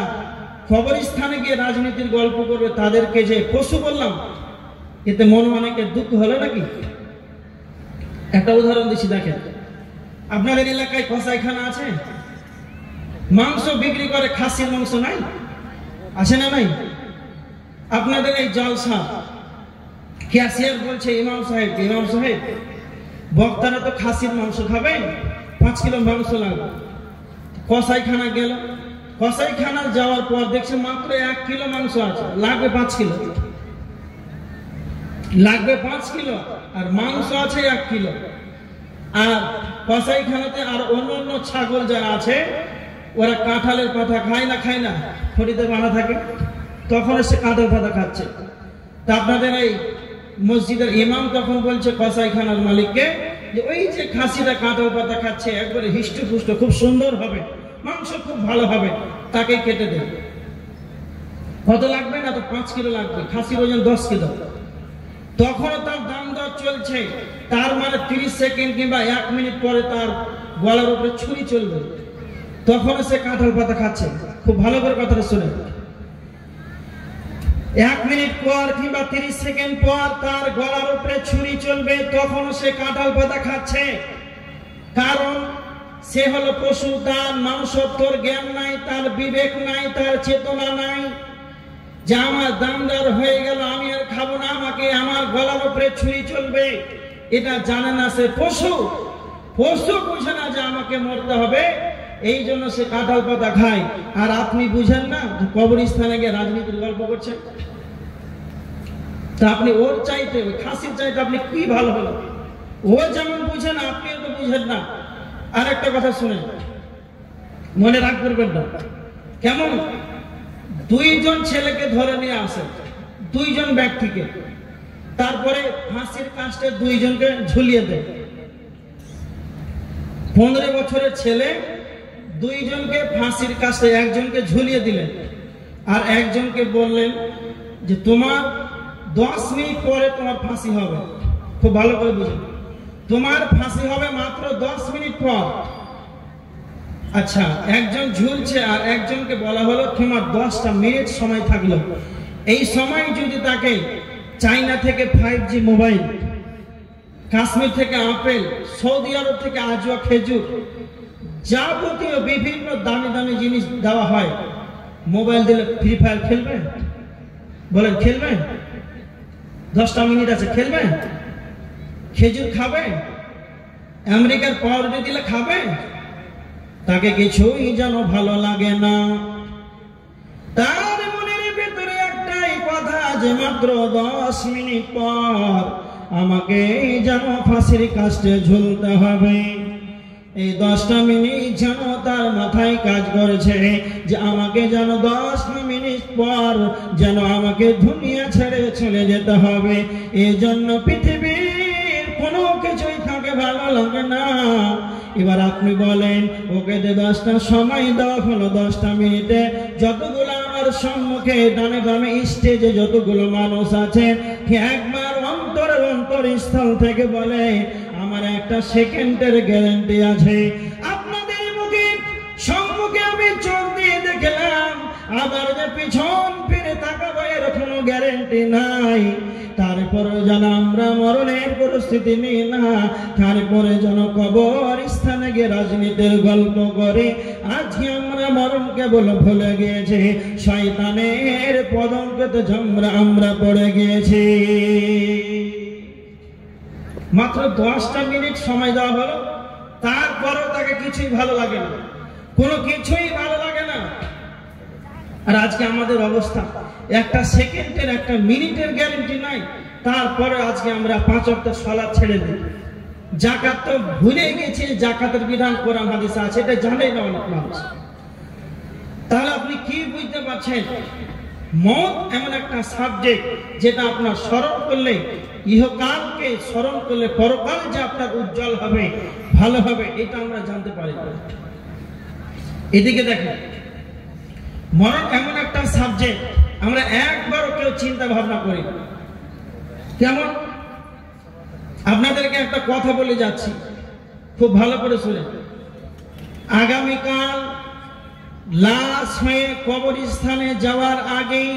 কবরস্থানে গিয়ে রাজনীতির গল্প করবে তাদেরকে যে পশু বললাম, এতে মনে অনেকের দুঃখ হলো নাকি? একটা উদাহরণ দিচ্ছি, দেখেন, আপনাদের এলাকায় কসাইখানা আছে, মাংস বিক্রি করে, খাসির মাংস নাই, আছে না নাই? আপনাদের এই জলসা ক্যাশিয়ার বলছে ইমাম সাহেব, ইমাম সাহেব বক্তারা তো খাসির মাংস খাবে, 5 কিলো মাংস লাগবে। কসাইখানা গেল, কসাইখানা যাওয়ার পর দেখছে মাত্র 1 কিলো মাংস আছে, লাগবে 5 কিলো, লাগবে 5 কিলো, আর মাংস আছে 1 কিলো। আর কসাইখানাতে আর অন্য ছাগল যারা আছে ওরা কাঁঠালের পাতা খায় না, খায় না, খড়িতে বাঁধা থাকে, তখন সে কাঁঠাল পাতা খাচ্ছে। তা আপনাদের এই মসজিদের ইমাম তখন বলছে কসাইখানার মালিককে যে ওই যে খাসিটা কাঁঠাল পাতা খাচ্ছে, একবারে হিষ্টপুষ্ট, খুব সুন্দর হবে, মাংস খুব ভালো হবে, তাকে কেটে দেবে। কত লাগবে? না তো 5 কিলো লাগবে, খাসির ওজন 10 কিলো। তখনও তার দাম দর চলছে, তার মানে 30 সেকেন্ড কিংবা 1 মিনিট পরে তার গলার উপরে ছুরি চলবে, তখন সে কাঁঠাল পাতা খাচ্ছে। খুব ভালো করে কথাটা শুনে, 1 মিনিট পর কিংবা 30 সেকেন্ড পর তার গলার উপরে ছুরি চলবে, তখন সে কাঁঠাল পাতা খাচ্ছে। কারণ সে হলো পশু, তার মানসত্বর জ্ঞান নাই, তার বিবেক নাই, তার চেতনা নাই যে আমার দামদার হয়ে গেল, আমি আর খাবো না, আমাকে আমার গলার উপরে ছুরি চলবে। এটা জানে না, সে পশু। পশু বুঝে না যে আমাকে মরতে হবে, এই জন্য সে কাঁঠাল পাতা খায়। আর আপনি বুঝেন না যে কবরস্থানে গিয়ে রাজনীতির গল্প করছেন। তা আপনি ওর চাইতে, ওই খাসির চাইতে আপনি কি ভালো হলো? ও যেমন বুঝেন আপনিও তো বুঝেন না। আর একটা কথা শুনেন, মনে রাখ করবেন না। কেমন? 2 জন ছেলেকে ধরে নিয়ে আসে, 2 জন ব্যক্তিকে, তারপরে ফাঁসির কাস্টে 2 জনকে ঝুলিয়ে দেয়। 15 বছরের ছেলে 2 জনকে ফাঁসির কাস্টে, একজনকে ঝুলিয়ে দিলেন আর একজনকে বললেন যে তোমার 10 মিনিট পরে তোমার ফাঁসি হবে। খুব ভালো করে বুঝুন, তোমার ফাঁসি হবে মাত্র 10 মিনিট পর। আচ্ছা, একজন ঝুলছে আর একজনকে বলা হলো তোমার 10টা মিনিট সময় থাকলো। এই সময় যদি তাকে চায়না থেকে 5G মোবাইল, কাশ্মীর থেকে আপেল, সৌদি আরব থেকে আজওয়া খেজুর, যাবতীয় বিভিন্ন দামি দামি জিনিস দেওয়া হয়, মোবাইল দিলে ফ্রি ফায়ার খেলবেন? বলেন খেলবেন? 10টা মিনিট আছে, খেলবেন? খেজুর খাবেন? আমেরিকার পাউরুটি দিলে খাবেন? তাকে কিছুই যেন ভালো লাগে না। তার মনের ভিতরে একটাই কথা যে মাত্র 10 মিনিট পর আমাকে যেন ফাঁসির কাস্টে ঝুলতে হবে। এই 10টা মিনিট যেন তার মাথায় কাজ করেছে যে আমাকে যেন 10 মিনিট পর যেন আমাকে দুনিয়া ছেড়ে চলে যেতে হবে। এই জন্য পৃথিবীর কোনো কিছুই তাকে ভালো লাগে না। এবার আপনি বলেন, ওকে যে 10টা সময় দেওয়া হলো, 10টা মিনিটে যতগুলো আমার সম্মুখে ডানে বামে স্টেজে যতগুলো মানুষ আছে, একবার অন্তরস্থল থেকে বলে আমার একটা সেকেন্ডের গ্যারান্টি আছে। আপনাদের মুখে সম্মুখে আমি চোখ দিয়ে দেখলাম, আবার যে পিছন ফিরে তাকাবো এর কোনো গ্যারান্টি নাই। তারপরে যেন আমরা মরণের পরিস্থিতি নিই না, তারপরে যেন কবরস্থানে গিয়ে রাজনীতির গল্প করে। আজকে আমরা মরণকে বলে ভুলে গিয়েছি, শয়তানের পদঙ্কতে আমরা পড়ে গিয়েছি। মাত্র 10টা মিনিট সময় দেওয়া হলো, তারপরেও তাকে কিছুই ভালো লাগে না, কোনো কিছুই ভালো লাগে না। আর আজকে আমাদের অবস্থা, একটা সেকেন্ডের একটা মিনিটের গ্যারান্টি নাই। তারপরে আজকে আমরা 5 ওয়াক্ত সালাত ছেড়ে দিই। যাকাত তো ভুলে গেছি, যাকাতের বিধান কোরআন হাদিসে আছে, এটা জানেই না অনেক মানুষ। তাহলে আপনি কি বুঝতে পারছেন? মওত এমন একটা সাবজেক্ট যেটা আপনার স্মরণ করলে, ইহকালকে স্মরণ করলে পরকাল যে আপনার উজ্জ্বল হবে, ভালো হবে, এটা আমরা জানতে পারি। এদিকে দেখেন, মরণ এমন একটা সাবজেক্ট আমরা একবারও কেউ চিন্তা ভাবনা করি। কেমন? আপনাদেরকে একটা কথা বলে যাচ্ছি, খুব ভালো করে শুনেন। আগামীকাল লাশ হয়ে কবরস্থানে যাওয়ার আগেই,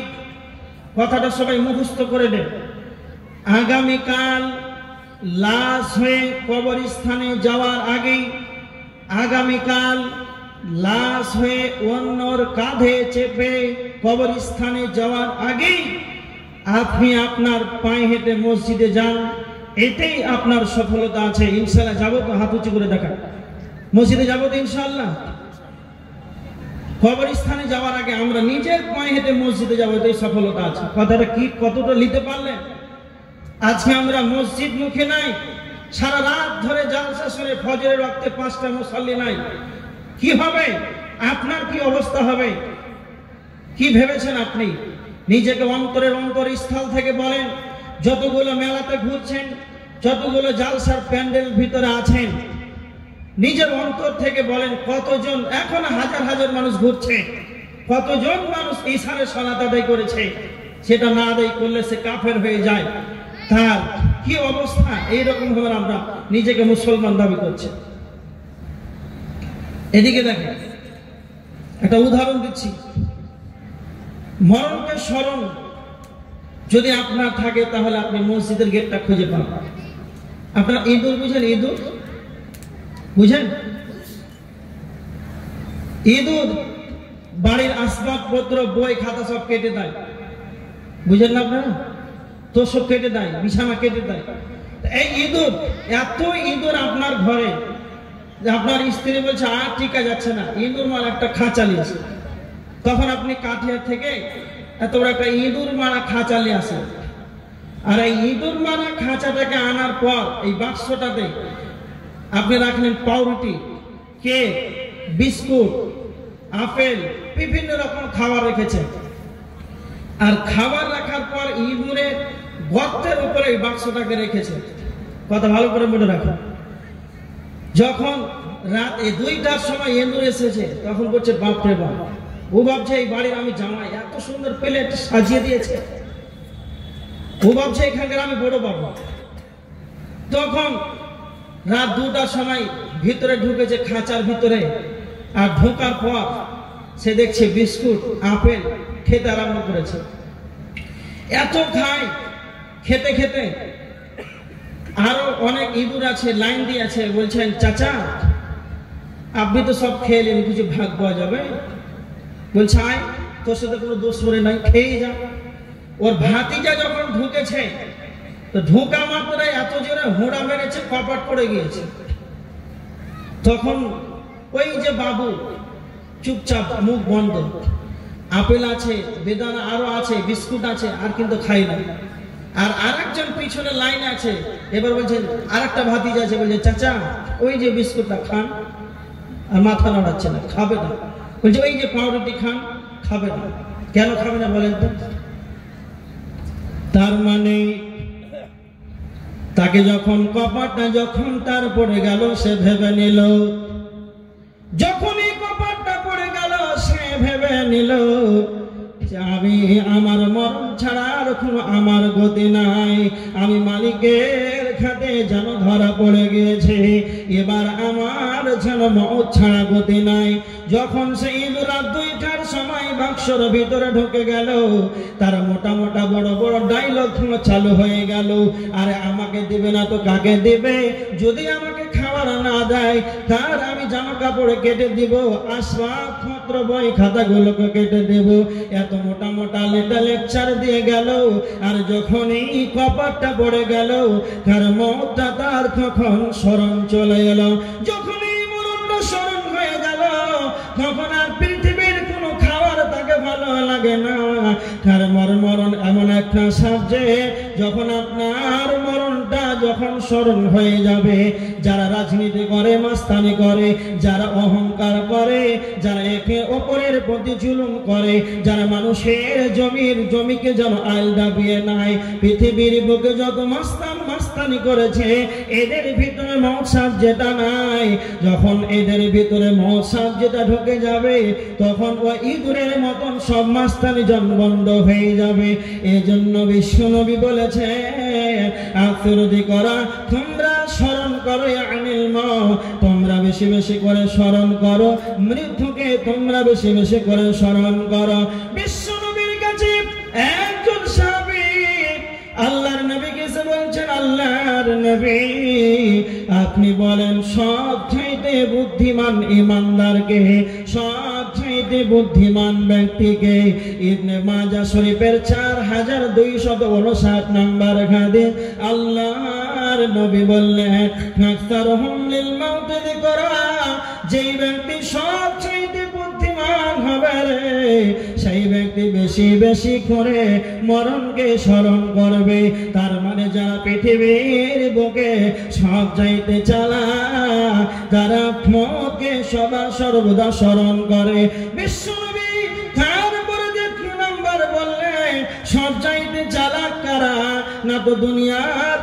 কথাটা সবাই মুখস্থ করে নেন, আগামীকাল লাশ হয়ে কবরস্থানে যাওয়ার আগেই, আগামীকাল লাশ হয়ে অন্যর কাঁধে চেপে কবরস্থানে যাওয়ার আগেই আপনি আপনার পায়ে হেঁটে মসজিদে যান, এতেই আপনার সফলতা আছে। ইনশাআল্লাহ যাবো তো? হাত উঁচু করে দেখা। মসজিদে যাবো তো ইনশাআল্লাহ? কবরস্থানে যাওয়ার আগে আমরা নিজের পায়ে হেঁটে মসজিদে যাবো, এতেই সফলতা আছে। কথাটা কি কতটা নিতে পারলেন? আজকে আমরা মসজিদ মুখে নাই, সারা রাত ধরে জালসা শুনে ফজরের ওয়াক্তে 5টা মুসাল্লি নাই। কি হবে? আপনার কি অবস্থা হবে? কি ভেবেছেন আপনি? নিজেকে অন্তরস্থল থেকে বলেন, যতগুলো মেলাতে ঘুরছেন, যতগুলো জালসার প্যান্ডেল ভিতরে আছেন, নিজের অন্তর থেকে বলেন কতজন, এখন হাজার হাজার মানুষ ঘুরছে, কতজন মানুষ ঈশারে সালাত আদায় করেছে, সেটা না আদায় করলে সে কাফের হয়ে যায়। তার কি অবস্থা? এইরকম ভাবে আমরা নিজেকে মুসলমান দাবি করছি। এদিকে দেখেন, একটা উদাহরণ দিচ্ছি। মরণকে স্মরণ যদি আপনার থাকে তাহলে আপনি মসজিদের গেটটা খুঁজে পাবেন। আপনার ইঁদুর বুঝেন? ইঁদুর বুঝেন? ইঁদুর বাড়ির আসবাবপত্র, বই খাতা সব কেটে দেয়, বুঝেন না আপনারা? তো সব কেটে দেয়, বিছানা কেটে দেয়। এই ইঁদুর, এত ইঁদুর আপনার ঘরে যে আপনার স্ত্রী বলছে আর টিকা যাচ্ছে না, ইঁদুর মারা একটা খাঁচা নিয়েছে। তখন আপনি কাঠিয়া থেকে এত বড় একটা ইঁদুর মারা খাঁচা নিয়ে আসেন। আর এই ইঁদুর মারা খাঁচাটাকে আনার পর এই বাক্সটাতে আপনি রাখলেন পাউরুটি, কেক, বিস্কুট, আপেল, বিভিন্ন রকম খাবার রেখেছেন। আর খাবার রাখার পর ইঁদুরের গর্তের উপরে এই বাক্সটাকে রেখেছে। কথা ভালো করে মনে রাখুন। যখন রাত 2টার সময় ইঁদুর এসেছে, তখন বলছে বাপরে বাপ, ও ভাবছে এই বাড়ির আমি জামাই, এত সুন্দর প্লেট সাজিয়ে দিয়েছে, ও ভাবছে এখানকার আমি বড় বাবা। তখন রাত 2টার সময় ভিতরে ঢুকেছে খাঁচার ভিতরে। আর ঢোকার পর সে দেখছে বিস্কুট, আপেল খেতে আরম্ভ করেছে। এত খায়, খেতে খেতে আরো অনেক ইঁদুর আছে লাইন দিয়ে আছে, বলছেন চাচা আপনি তো সব খেয়ে নেন, কিছু ভাগ পাওয়া যাবে? বলছে আয়, তোর সাথে কোনো দোষ করে নাই, খেয়ে যা। ওর ভাতিজা যখন ঢুকেছে তো ঢোকা মাত্র এত জোরে হোঁড়া মেরেছে, কপাট পড়ে গিয়েছে। তখন ওই যে বাবু চুপচাপ, মুখ বন্ধ, আপেল আছে, বেদানা আরো আছে, বিস্কুট আছে, আর কিন্তু খাই না। আর আরেকজন পিছনে লাইন আছে, এবার বলছেন আরেকটা ভাতিজা আছে, বলছে চাচা ওই যে বিস্কুটটা খান, আর মাথা নাড়াচ্ছে না, খাবে না। বলছে ওই যে পাউরুটি খান, খাবে না। কেন খাবে না বলেন তো? তার মানে তাকে যখন কপাটটা যখন তার পড়ে গেল, সে ভেবে নিল, যখন এই কপাটটা পড়ে গেল সে ভেবে নিল যে আমি আমার মরণ ছাড়া আর কোনো আমার গতি নাই, আমি মালিকের খাতে যেন ধরা পড়ে গিয়েছে, এবার আমার যেন মওত ছাড়া গতি নাই। যখন সে রাত 2টার সময় বাক্সর ভিতরে ঢুকে গেল, তার মোটা মোটা বড় বড় ডায়লগ চালু হয়ে গেল, আরে আমাকে দিবে না তো কাকে দিবে? যদি আমাকে খাবার না দেয় তার আমি জামা কাপড় কেটে দিব, আসবাবপত্র বই খাতাগুলোকে কেটে দেব। এত মোটা মোটা লেকচার দিয়ে গেল। আর যখন এই কপাটটা পড়ে গেল, তার মওতটা তার তখন স্মরণ চলে গেল। যখন এই মরণটা স্মরণ হয়ে গেল, তখন আর পৃথিবীর কোনো খাবার তাকে ভালো লাগে না। তার মরণ এমন একটা সাবজেক্ট, যখন আপনার মরণটা যখন স্মরণ হয়ে যাবে, যারা রাজনীতি করে, মাস্তানি করে, যারা অহংকার করে, যারা একে অপরের প্রতি জুলুম করে, যারা মানুষের জমিকে যেন আইল দাবিয়ে নাই, পৃথিবীর বুকে যত মাস্তানি করেছে, এদের ভিতরে মওত সাবজেক্টটা নাই। যখন এদের ভিতরে মওত সাবজেক্টটা ঢুকে যাবে, তখন ওই ইঁদুরের মতন সব মাস্তানি বন্ধ হয়ে যাবে। এজন্য বিশ্বনবী বলেছে আফরদি করা, তোমরা স্মরণ করো আনিল মওত, তোমরা বেশি বেশি করে স্মরণ করো মৃত্যুকে, তোমরা বেশি বেশি করে স্মরণ করো। বিশ্বনবীর কাছে একজন সাহাবী আল্লাহর নবীকে এসে বলছেন, আল্লাহর নবী আপনি বলেন সবচাইতে বুদ্ধিমান ইমানদারকে, সবচাইতে বুদ্ধিমান ব্যক্তিকে? ইবনে মাজাহ শরীফের 4259 নম্বর হাদিস। আল্লাহর নবী বললেন আকসারুহুম লিল মাউত যিকরা, যেই ব্যক্তি সবচাইতে বুদ্ধিমান হবে সেই ব্যক্তি বেশি বেশি করে মরণকে স্মরণ করবে। তার মানে যারা পৃথিবীর বুকে সব চাইতে চালাক, যারা মওতকে সর্বদা স্মরণ করে। বিশ্বনবী তারপরে দ্বিতীয় নাম্বার বললেন সব চাইতে চালাক কারা? না তো দুনিয়ার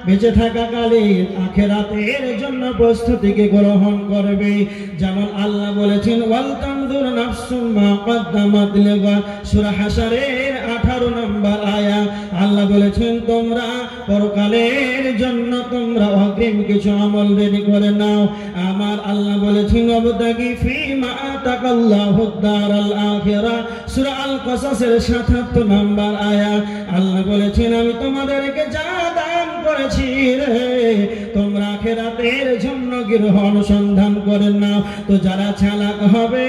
বেঁচে থাকাকালীন আখিরাতের জন্য প্রস্তুতিকে গ্রহণ করবে। যেমন আল্লাহ বলেছেন ওয়াল তানজুর নাফসুম মা কদ্দামাত লিগাদ, সূরা হাশরের 18 নম্বর আয়াত। আল্লাহ বলেছেন তোমরা পরকালের জন্য তোমরা অগ্রিম কিছু আমল রেডি করে নাও। আমার আল্লাহ বলেছেন ওয়াবতাগি ফীমা আতাকাল্লাহুদ দারাল আখিরাহ, সূরা আল কসাসের ৭৭ নম্বর আয়াত। আল্লাহ বলেছেন আমি তোমাদেরকে যা দান করেছি রে, তোমরা আখিরাতের জন্য গৃহ অনুসন্ধান করে নাও। তো যারা চালাক হবে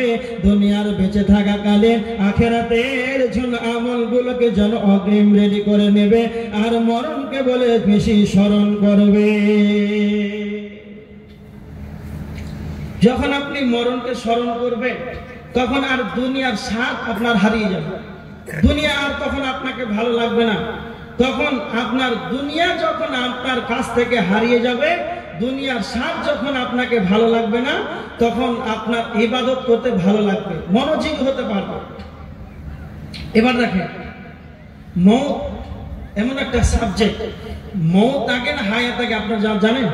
দুনিয়ার বেঁচে থাকাকালে আখিরাতের জন্য আমলগুলোকে যেন অগ্রিম রেডি করে নেবে, আর মরণকে বলে বেশি স্মরণ করবে। যখন আপনি মরণকে স্মরণ করবেন তখন আর দুনিয়ার স্বাদ আপনার হারিয়ে যাবে। দুনিয়া আর তখন আপনাকে ভালো লাগবে না। তখন আপনার দুনিয়া যখন আপনার কাছ থেকে হারিয়ে যাবে, দুনিয়ার স্বাদ যখন আপনাকে ভালো লাগবে না, তখন আপনার ইবাদত করতে ভালো লাগবে, মনোযোগী হতে পারবে। এবার দেখেন, মৌত এমন একটা সাবজেক্ট, মৌত আগে না হায়াত আগে? আপনারা জানেন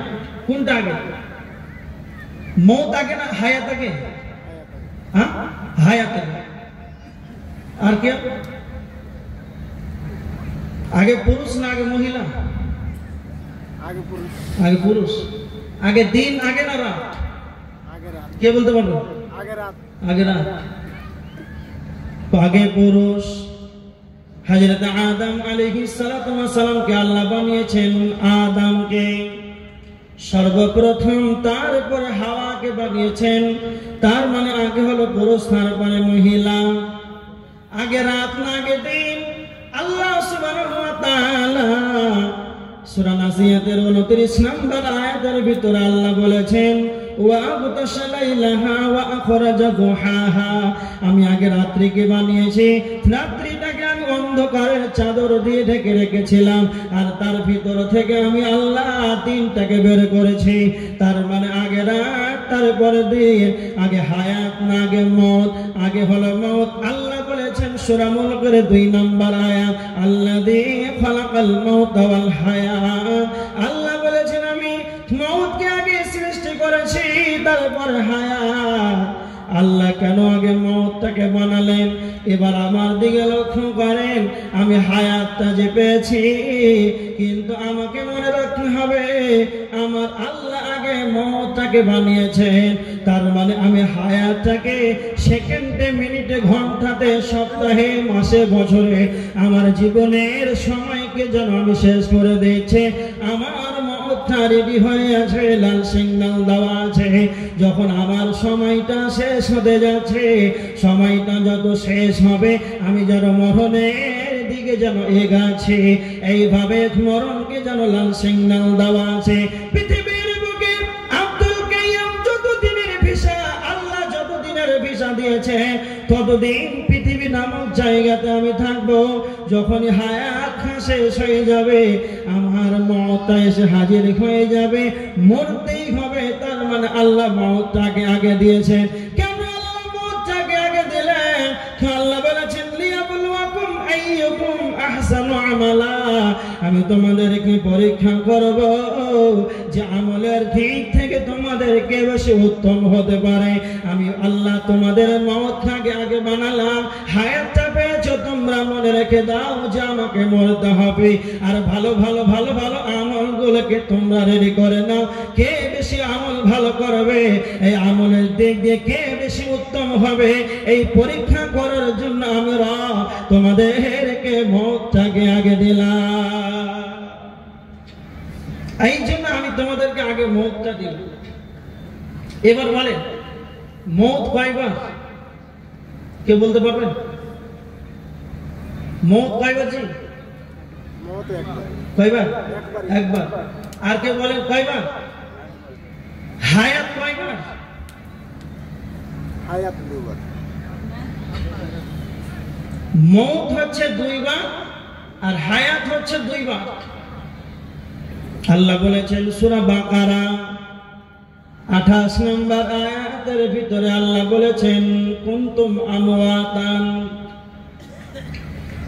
কোনটা আগে? মৌত আগে না হায়াত আগে? হ্যাঁ, হায়াত আগে। আর কি আগে, পুরুষ না আগে মহিলা? আগে পুরুষ। আগে পুরুষ। আগে দিন আগে না রাত? আগে রাত। কে বলতে পারবে? আগে রাত। আগে রাত। আগে পুরুষ। হযরত আদম আলাইহিস সালাতু ওয়াস সালামকে আল্লাহ বানিয়েছেন আদমকে সর্বপ্রথম, তারপরে হাওয়াকে বানিয়েছেন। তার মানে আগে হলো পুরুষ, তারপরে মহিলা। আগে রাত না আগে দিন? আল্লাহ সুবহানাহু ওয়া তাআলা সূরা নাসিয়াতের 29 নম্বর আয়াতের ভিতরে আল্লাহ বলেছেন ওয়া আগতাশা লাইলাহা ওয়া আখরাজা দুহাহা, আমি আগে রাত্রিকে বানিয়েছি, রাত্রিটাকে আমি অন্ধকারের চাদর দিয়ে ঢেকে রেখেছিলাম, আর তার ভিতর থেকে আমি আল্লাহ দিনটাকে বের করেছি। তার মানে আগে রাত, তারপরে দিন। আগে হায়াত না আগে মওত? আগে হলো মওত। আল্লাহ বলেছেন সূরা মুলকের 2 নম্বর আয়াত, আল্লাযী খালাকাল মাউতা ওয়াল হায়াত। আল্লাহ বলেছেন আমি মওতকে আগে সৃষ্টি করেছি, তারপরে হায়াত। আল্লাহ কেন আগে মওতটাকে বানালেন? এবার আমার দিকে লক্ষ্য করেন, আমি হায়াতটা যে পেয়েছি, কিন্তু আমাকে মনে রাখতে হবে আমার আল্লাহ আগে মওতটাকে বানিয়েছেন। তার মানে আমি হায়াতটাকে সেকেন্ডে, মিনিটে, ঘন্টাতে, সপ্তাহে, মাসে, বছরে, আমার জীবনের সময়কে যেন আমি শেষ করে দিয়েছি। আমার মওতটা রেডি হয়ে আছে, লাল সিগন্যাল দেওয়া আছে। যখন আমার সময়টা শেষ হতে যাচ্ছে, সময়টা যত শেষ হবে আমি যেন মরণের দিকে যেন এগাচ্ছি, এইভাবে মরণকে যেন লাল সিগন্যাল দেওয়া আছে। পৃথিবীর বুকে আব্দুল কাইয়ুম যতদিনের ভিসা, আল্লাহ যতদিনের ভিসা দিয়েছে, ততদিন পৃথিবী নামক জায়গাতে আমি থাকবো। যখনই হায়াত শেষ হয়ে যাবে, আমার মওতটা এসে হাজির হয়ে যাবে, মরতেই হবে। তার মানে আল্লাহ মওতটাকে আগে দিয়েছেন। কেন আল্লাহ মওতটাকে আগে দিলেন? আল্লাহ বলেছেন লিয়াবলুয়াকুম আইয়ুকুম আহসানু আমালা, আমি তোমাদেরকে পরীক্ষা করব যে আমলের দিক থেকে তোমাদেরকে বেশি উত্তম হতে পারে। আমি আল্লাহ তোমাদের মওতটাকে আগে বানালাম, হায়াতটা পেয়েছো, তোমরা মনে রেখে দাও যে আমাকে মরতে হবে। আর ভালো ভালো ভালো ভালো আমলগুলোকে তোমরা রেডি করে নাও। কে বেশি আমল ভালো করবে, এই আমলের দিক দিয়ে কে বেশি উত্তম হবে, এই পরীক্ষা করার জন্য আমরা তোমাদেরকে মওতটাকে আগে দিলাম। এই জন্য আমি তোমাদেরকে আগে মওতটা দিলাম। এবার বলেন মওত কয়বার? কে বলতে পারবেন? মওত কয়বার? জি, মওত একবার। কয়বার? একবার। আর কে বলেন কয়বার? হায়াত কয়বার? হায়াত দুইবার। মওত হচ্ছে 2 বার আর হায়াত হচ্ছে 2 বার। আল্লাহ বলেছেন সূরা বাকারা 28 নম্বর আয়াতের ভিতরে আল্লাহ বলেছেন কুনতুম আমওয়াতান,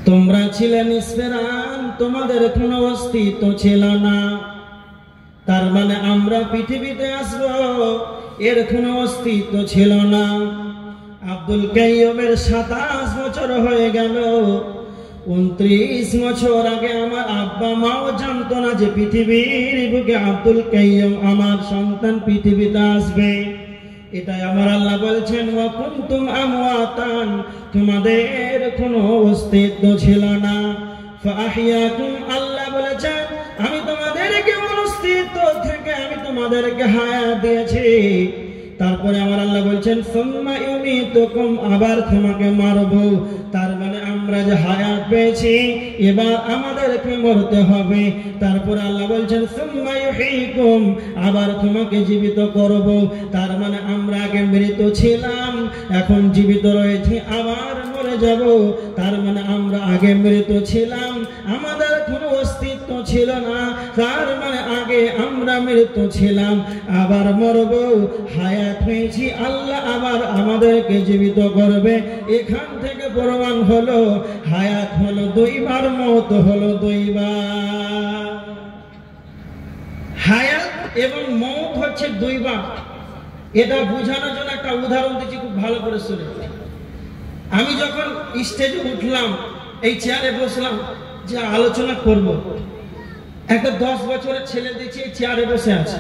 তোমরা ছিলে নিষ্প্রাণ, তোমাদের কোনো অস্তিত্ব ছিল না। তার মানে আমরা পৃথিবীতে আসব, এর কোনো অস্তিত্ব ছিল না। আব্দুল কাইয়ুমের 27 বছর হয়ে গেল, 29 বছর আগে আমার আব্বা মাও জানতো না যে পৃথিবীর বুকে আব্দুল কাইয়ুম আমার সন্তান পৃথিবীতে আসবে। এটাই আমার আল্লাহ বলছেন, ওয়া কুনতুম আমওয়াতান, তোমাদের কোনো অস্তিত্ব ছিল না। ফাআহইয়াকুম, আল্লাহ বলেছেন আমি তোমাদেরকে অস্তিত্ব থেকে আমি তোমাদেরকে হায়াত দিয়েছি। তারপরে আমার আল্লাহ বলছেন সুম্মা ইউমিতুকুম, আবার তোমাকে মারবো। তার মানে আমরা যে হায়াত পেয়েছি এবার আমাদেরকে মরতে হবে। তারপরে আল্লাহ বলছেন সুম্মা ইউহয়িকুম, আবার তোমাকে জীবিত করব। তার মানে আমরা আগে মৃত ছিলাম, এখন জীবিত রয়েছি, আবার মরে যাব। তার মানে আমরা আগে মৃত ছিলাম, আমাদের কোনো অস্তিত্ব ছিল না। তার মানে আগে আমরা মৃত ছিলাম, আবার মরব, হায়াত পেয়েছি, আল্লাহ আবার আমাদেরকে জীবিত করবে। এখান থেকে প্রমাণ হলো হায়াত হলো দুইবার, মওত হলো দুইবার। হায়াত এবং মওত হচ্ছে দুইবার। এটা বোঝানোর জন্য একটা উদাহরণ দিচ্ছি, খুব ভালো করে শুনে। আমি যখন স্টেজে উঠলাম, এই চেয়ারে বসলাম যে আলোচনা করব, একটা 10 বছরের ছেলে দেখছি এই চেয়ারে বসে আছে।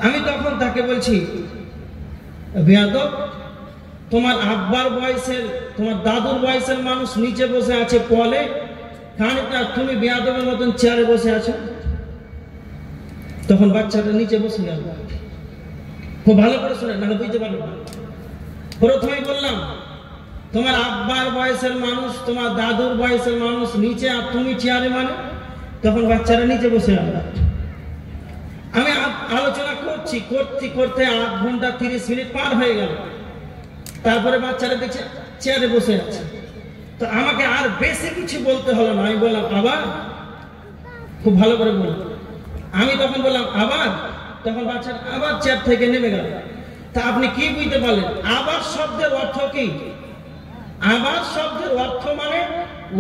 আমি তখন তাকে বলছি, বেয়াদব, তোমার আব্বার বয়সের, তোমার দাদুর বয়সের মানুষ নিচে বসে আছে পলে, খানিকটা তুমি বেয়াদবের মতন চেয়ারে বসে আছো। তখন বাচ্চাটা নিচে বসে গেল। খুব ভালো করে শুনে, না বুঝতে পারলো না। প্রথমেই বললাম তোমার আব্বার বয়সের মানুষ, তোমার দাদুর বয়সের মানুষ নিচে, আর তুমি চেয়ারে, মানে তখন বাচ্চারা নিচে বসে গেল। আমি আলোচনা করছি, করতে করতে 8 ঘন্টা 30 মিনিট পার হয়ে গেল। তারপরে বাচ্চারা দেখছে চেয়ারে বসে আছে। তো আমাকে আর বেশি কিছু বলতে হলো না। আমি বললাম আবার, খুব ভালো করে বললাম। আমি তখন বললাম আবার, তখন বাচ্চারা আবার চেয়ার থেকে নেমে গেল। তা আপনি কি বুঝতে পারলেন আবার শব্দের অর্থ কি? আবার শব্দের অর্থ মানে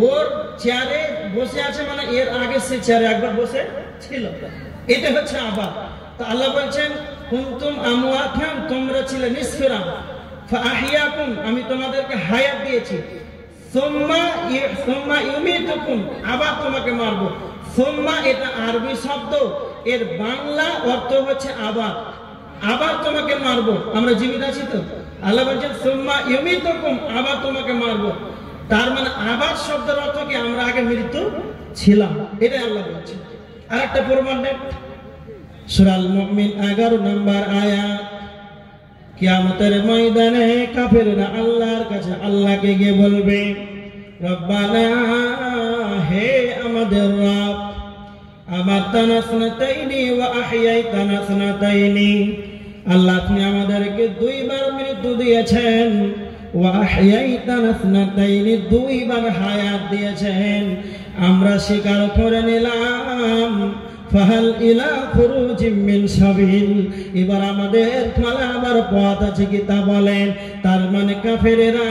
ওর চেয়ারে বসে আছে, মানে এর আগে সে চেয়ারে একবার বসে ছিল, এটা হচ্ছে আবার। তো আল্লাহ বলছেন কুনতুম আমওয়াতান, তোমরা ছিলে নিষ্ফেরা, ফাআহইয়াকুম, আমি তোমাদেরকে হায়াত দিয়েছি, সুম্মা ইউমিতুকুম, আবার তোমাকে মারবো। সুম্মা এটা আরবি শব্দ, এর বাংলা অর্থ হচ্ছে আবার, আবার তোমাকে মারবো। আমরা জীবিত আছি তো, আল্লাহ বলছেন সুম্মা ইউমিতুকুম, আবার তোমাকে মারবো। তার মানে আবার শব্দের অর্থ কি আমরা আগে মৃত্যু ছিলাম, এটা আল্লাহ বলছেন। আর একটা প্রমাণ দেন, সূরা আল মুমিন 11 নম্বর আয়াত। কিয়ামতের ময়দানে কাফেররা আল্লাহর কাছে আল্লাহকে গিয়ে বলবে, রব্বানা, হে আমাদের রব, আমাতানা সুনাতাইনি ওয়া আহইয়াইতানা সুনাতাইনি, আল্লাহ আপনি আমাদেরকে দুইবার মৃত্যু দিয়েছেন, ওয়া আহইয়াইতানা সুনাতাইনি, দুইবার হায়াত দিয়েছেন, আমরা স্বীকার করে নিলাম। ফাহাল ইলা খুরুজিম মিন সাবিল, এবার আমাদের পালাবার পথ আছে কি তা বলেন। তার মানে কাফেরেরা,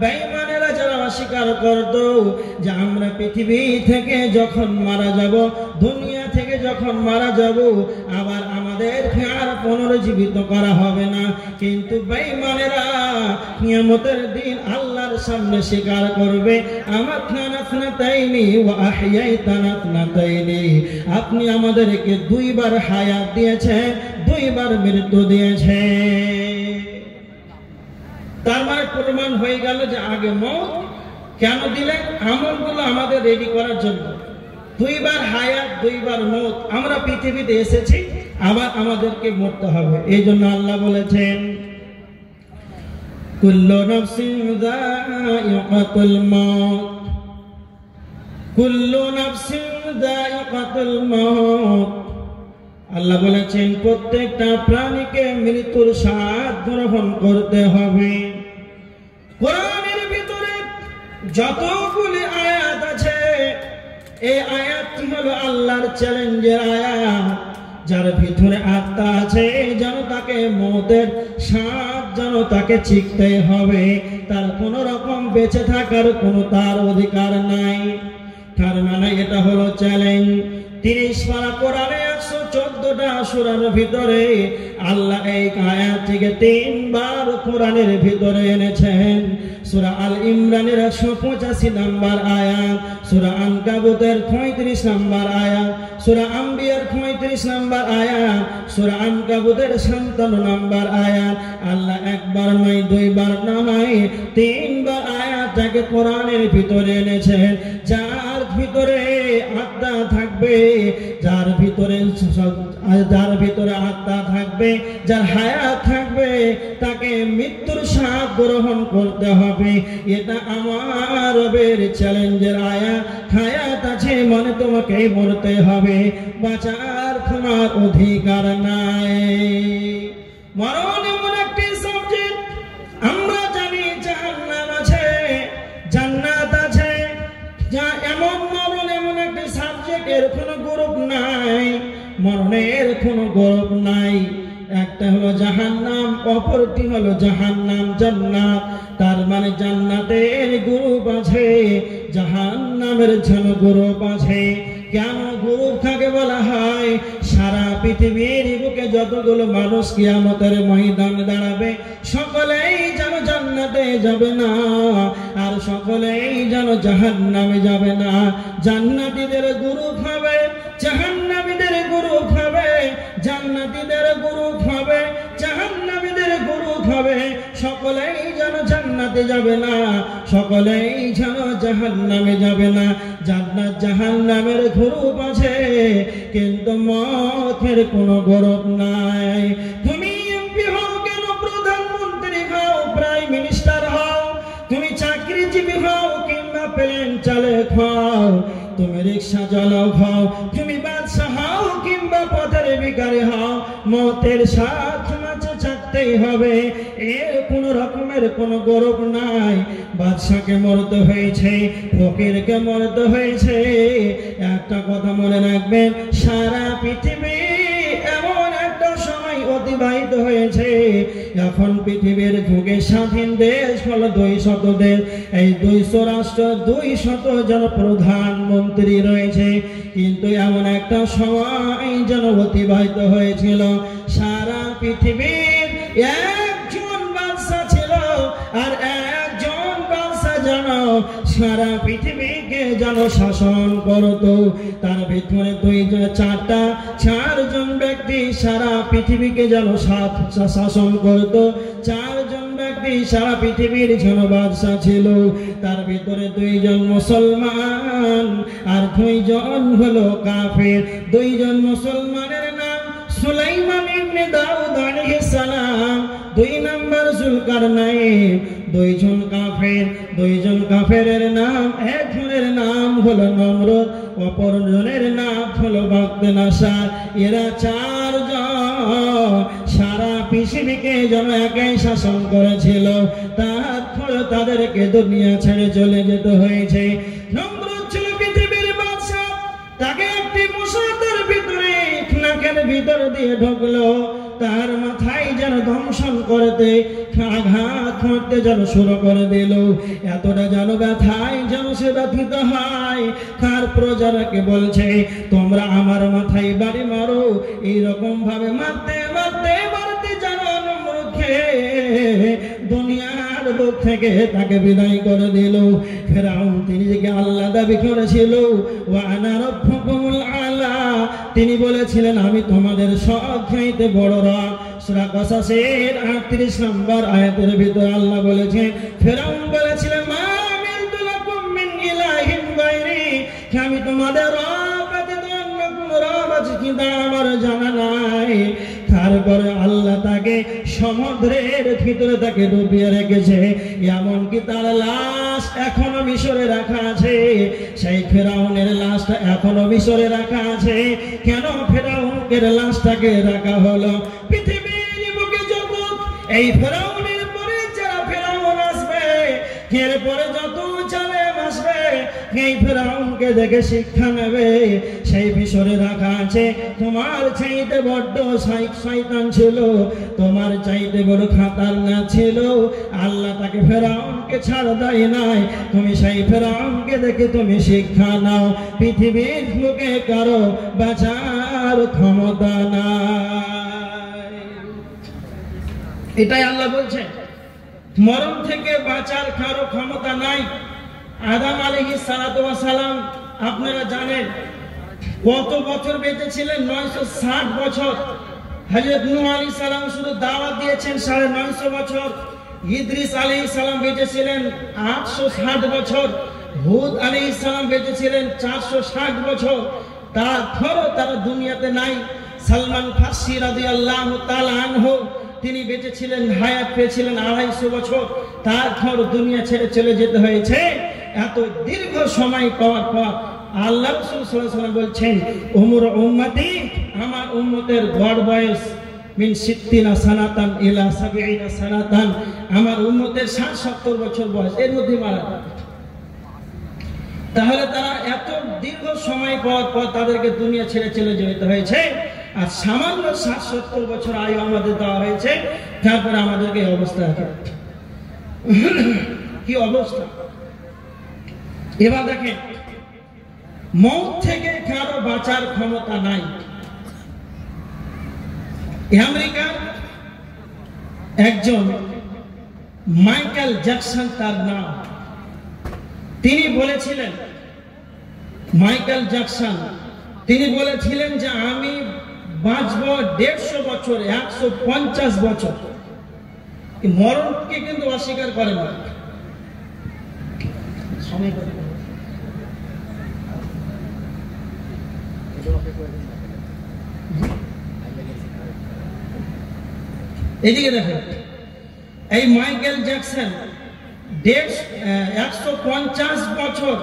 বেঈমানেরা যারা অস্বীকার করত যে আমরা পৃথিবী থেকে যখন মারা যাব, দুনিয়া থেকে যখন মারা যাব, আবার আমাদেরকে আর পুনর্জীবিত করা হবে না, কিন্তু বেঈমানেরা কিয়ামতের দিন আল্লাহর সামনে স্বীকার করবে, আমাতানা সুনাতাইনি ওয়া আহইয়াইতানা সুনাতাইনি, আপনি আমাদেরকে দুইবার হায়াত দিয়েছে, দুইবার মৃত্যু দিয়েছে। তার মানে প্রমাণ হয়ে গেল যে আগে মওত কেন দিলেন? আমলগুলো আমাদের রেডি করার জন্য। দুইবার হায়াত, দুইবার মওত, আমরা পৃথিবীতে এসেছি, আবার আমাদেরকে মরতে হবে। এই জন্য আল্লাহ বলেছেন কুল্লু নাফসিন যায়িকাতুল মাউত, কুল্লু নাফসিন যায়িকাতুল মাউত, আল্লাহ বলেছেন প্রত্যেকটা প্রাণীকে মৃত্যুর স্বাদ গ্রহণ করতে হবে। কোরআনের ভিতরে যতগুলি আয়াত আছে, এই আয়াতটি হলো আল্লাহর চ্যালেঞ্জের আয়াত। যার ভিতরে আত্মা আছে যেন তাকে মওতের স্বাদ যেন তাকে চিখতে হবে, তার কোন রকম বেঁচে থাকার কোনো তার অধিকার নাই। তার মানে এটা হলো চ্যালেঞ্জ। 30 পারা কোরআনে 114টা সূরার ভিতরে আল্লাহ এই আয়াতটিকে 3 বার কোরআনের ভিতরে এনেছেন। সূরা আল ইমরানের 185 নম্বর আয়াত, সূরা আনকাবুতের 35 নম্বর আয়াত, সূরা আম্বিয়ার 35 নম্বর আয়াত, সূরা আনকাবুতের 57 নম্বর আয়াত। আল্লাহ একবার নয়, 2 বার নয়, 3 বার আয়াতটাকে কোরআনের ভিতরে এনেছেন। যার ভিতরে আত্মা থাকবে, যার ভিতরে আত্মা থাকবে, যার হায়াত থাকবে, তাকে মৃত্যুর স্বাদ গ্রহণ করতে হবে। এটা আমার রবের চ্যালেঞ্জের আয়াত। হায়াত আছে মানে তোমাকে মরতে হবে, বাঁচার তোমার অধিকার নাই। মরণ এমন একটি সাবজেক্ট, আমরা জানি জাহান্নাম আছে, জান্নাত আছে, যা এমন মরণ এমন একটি সাবজেক্ট, এর কোনো গ্রুপ নাই, মরণের কোনো গ্রুপ নাই। একটা হলো জাহান্নাম, অপরটি হলো জাহান্নাম জান্নাত। তার মানে জান্নাতের গ্রুপ আছে, জাহান্নামের যেন গ্রুপ আছে। কেন গ্রুপ থাকে বলা হয়? সারা পৃথিবীর বুকে যতগুলো মানুষ কিয়ামতের ময়দানে দাঁড়াবে, সকলেই যেন জান্নাতে যাবে না, আর সকলেই যেন জাহান্নামে যাবে না। জান্নাতীদের গ্রুপ হবে, জাহান্নামীদের গ্রুপ হবে, জান্নাতীদের গ্রুপ হবে, জাহান্নামীদের গ্রুপ হবে। সকলেই যেন জান্নাতে যাবে না, সকলেই যেন জাহান্নামে যাবে না। জান্নাত জাহান্নামের গ্রুপ আছে, কিন্তু মতের কোনো গ্রুপ নাই। তুমি এমপি হও কেন, প্রধানমন্ত্রী হও, প্রাইম মিনিস্টার হও, তুমি চাকরিজীবী হও কিংবা প্লেন চালক হও, তুমি রিক্সা চালক হও, তুমি বাদশাহ হও কিংবা পথের ভিখারি হও, মতের সাথে মাঝে থাকতেই হবে। এর কোন রকমের কোনো গৌরব নাই। বাদশাকে মরতে হয়েছে, ফকিরকে মরতে হয়েছে। একটা কথা মনে রাখবেন, সারা পৃথিবী এমন একটা সময় অতিবাহিত হয়েছে, এখন পৃথিবীর যুগে স্বাধীন দেশ হলো 200 দেশ। এই 200 রাষ্ট্র, 200 জন প্রধানমন্ত্রী রয়েছে, কিন্তু এমন একটা সময় যেন অতিবাহিত হয়েছিল, সারা পৃথিবীর একজন বাদশা ছিল, আর একজন বাদশা যেন সারা পৃথিবীকে যেন শাসন করত। তার ভিতরে 4জন ব্যক্তি সারা পৃথিবীকে যেন শাসন করত। 4জন ব্যক্তি সারা পৃথিবীর যেন বাদশা ছিল। তার ভিতরে 2জন মুসলমান আর 2জন হলো কাফের। 2জন মুসলমানের নাম সুলাইমান ইবনে দাউদ আলাইহিস সালাম, 2 নম্বর জুলকারনাইন। 2জন কাফেরের নাম, একজনের নাম হলো নমরুদ, অপরজনের নাম হলো বাগদানাসার। এরা 4 জন সারা পৃথিবীকে যেন একাই শাসন করেছিল। তারপর তাদেরকে দুনিয়া ছেড়ে চলে যেতে হয়েছে। নমরুদ ছিল পৃথিবীর বাদশা, তাকে একটি মুসাদের ভিতরে নাকের ভিতর দিয়ে ঢুকলো, তার মাথায় যেন দংশন করতে আঘাত করতে যেন শুরু করে দিল। এতটা যেন ব্যথায় যেন সে ব্যথিত হয়। তার প্রজারাকে বলছে, তোমরা আমার মাথায় বাড়ি মারো। এইরকম ভাবে মারতে মারতে মারতে যেন নমরুদকে দুনিয়ার বুক থেকে তাকে বিদায় করে দিল। ফেরাউন তিনি যে আল্লাহ দাবি করেছিল, ওয়া আনা রাব্বুকুমুল আলা, তিনি বলেছিলেন আমি তোমাদের সবচাইতে বড় রব। সূরা কসাসের 38 নম্বর আয়াতের ভিতরে আল্লাহ বলেছেন, ফেরাউন বলেছিলেন মা মিনতু লাকুম মিন ইলাহিন গায়রি, আমি তোমাদের রব, অন্য কোনো রব আছে কিনা আমার জানা নাই। তারপরে আল্লাহ তাকে সমুদ্রের ভিতরে তাকে ডুবিয়ে রেখেছে। এমনকি তার লাশ এখনো মিশরে রাখা আছে। সেই ফেরাউনের লাশটা এখনো মিশরে রাখা আছে। কেন ফেরাউনের লাশটাকে রাখা হলো? পৃথিবীর বুকে যখন এই ফেরাউনের পরে যারা ফেরাউন আসবে, এরপরে যত জালেম আসবে, এই ফেরাউনকে দেখে শিক্ষা নেবে। সেই মিশরে রাখা আছে। তোমার চাইতে বড্ড শয়তান ছিল, তোমার চাইতে বড় খাতারনাক ছিল, আল্লাহ তাকে ফেরাউনকে ছাড় দেয় নাই। তুমি সেই ফেরাউনকে দেখে তুমি শিক্ষা নাও। পৃথিবীর মুখে কারো বাঁচার ক্ষমতা নাই। এটাই আল্লাহ বলছেন, মরণ থেকে বাঁচার কারো ক্ষমতা নাই। আদম আলাইহিস সালাতু ওয়াস সালাম আপনারা জানেন কত বছর বেঁচে ছিলেন? 960 বছর। হযরত নূহ আলাইহিস সালাম শুধু দাওয়াত দিয়েছেন 950 বছর। ইদ্রিস আলাইহিস সালাম বেঁচে ছিলেন 860 বছর। হুদ আলাইহিস সালাম বেঁচে ছিলেন 460 বছর। তারপরও তারা দুনিয়াতে নাই। সালমান ফারসি রাদিয়াল্লাহু তাআলা আনহু তিনি বেঁচে ছিলেন, হায়াত পেয়েছিলেন 250 বছর। তারপর দুনিয়া ছেড়ে চলে যেতে হয়েছে। এত দীর্ঘ সময় পাওয়ার পর আল্লাহ রাসূল সাল্লাল্লাহু আলাইহি ওয়াসাল্লাম বলছেন, উমর উম্মতি, আমার উম্মতের গড় বয়স মিন 60 সানাতান ইলা 70 সানাতান, আমার উম্মতের 60-70 বছর বয়স, এর মধ্যে মারা যাবে। তাহলে তারা এত দীর্ঘ সময় পাওয়ার পর তাদেরকে দুনিয়া ছেড়ে চলে যেতে হয়েছে। আর সামান্য 60-70 বছর আয়ু আমাদের দেওয়া হয়েছে, তারপরে আমাদেরকে এই অবস্থা আছে। কি অবস্থা! এবার দেখেন, মৌত থেকে কারো বাঁচার ক্ষমতা নাই। আমেরিকার একজন মাইকেল জ্যাকসন তার নাম, তিনি বলেছিলেন, মাইকেল জ্যাকসন তিনি বলেছিলেন যে আমি বাঁচব 150 বছর, 150 বছর। মরণকে কিন্তু অস্বীকার করে না। এদিকে দেখেন, এই মাইকেল জ্যাকসন 150 বছর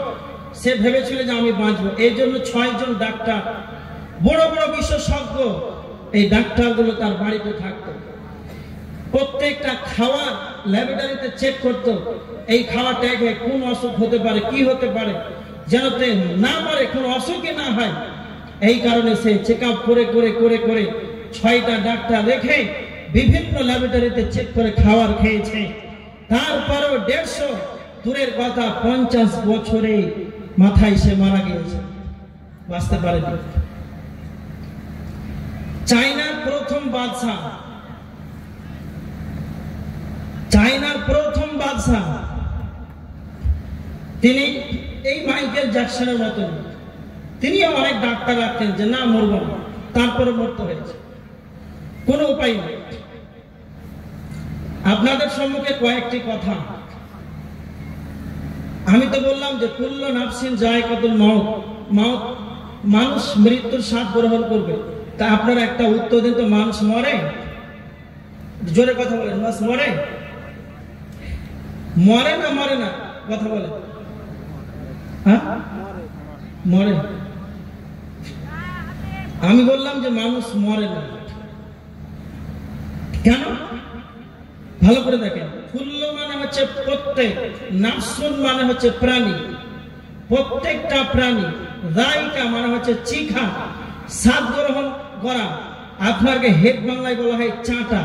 সে ভেবেছিল যে আমি বাঁচবো। এই জন্য 6 জন ডাক্তার, বড় বড় বিশেষজ্ঞ, এই ডাক্তারগুলো তার বাড়িতে থাকতো। প্রত্যেকটা খাবার ল্যাবরেটরিতে চেক করতো, এই খাওয়াটা কোন অসুখ হতে পারে, কি হতে পারে, যেন না পারে, কোন অসুখই না হয়। এই কারণে সে চেক আপ করে করে করে করে 6টা ডাক্তার রেখে বিভিন্ন ল্যাবরেটরিতে চেক করে খাবার খেয়েছে। তারপরেও 150 দূরের কথা 50 বছরে মাথায় সে মারা গিয়েছে, বাঁচতে পারেনি। চায়নার প্রথম বাদশাহ, তিনি এই মাইকেল জ্যাকসনের মতন, তিনিও অনেক ডাক্তার রাখতেন যে না মরব না, তারপরে মরতে হয়েছে, কোনো উপায় নেই। আপনাদের সম্মুখে কয়েকটি কথা। আমি তো বললাম যে কুল্লু নাফসিন যায়কাতুল মাউত, মানুষ মৃত্যুর স্বাদ গ্রহণ করবে। তা আপনারা একটা উত্তর দিন তো, মানুষ মরে? জোরে কথা বলেন, মানুষ মরে? মরে না মরে না? কথা বলেন। হ্যাঁ, মরে। আমি বললাম যে মানুষ মরে না। কেন? ভালো করে দেখেন, কুল্লু মানে হচ্ছে প্রত্যেক, নাফসুন মানে হচ্ছে প্রাণী, প্রত্যেকটা প্রাণী, যায়কা মানে হচ্ছে চিখা, স্বাদ গ্রহণ করা। আপনাকে হেড বাংলায় বলা হয় চাটা।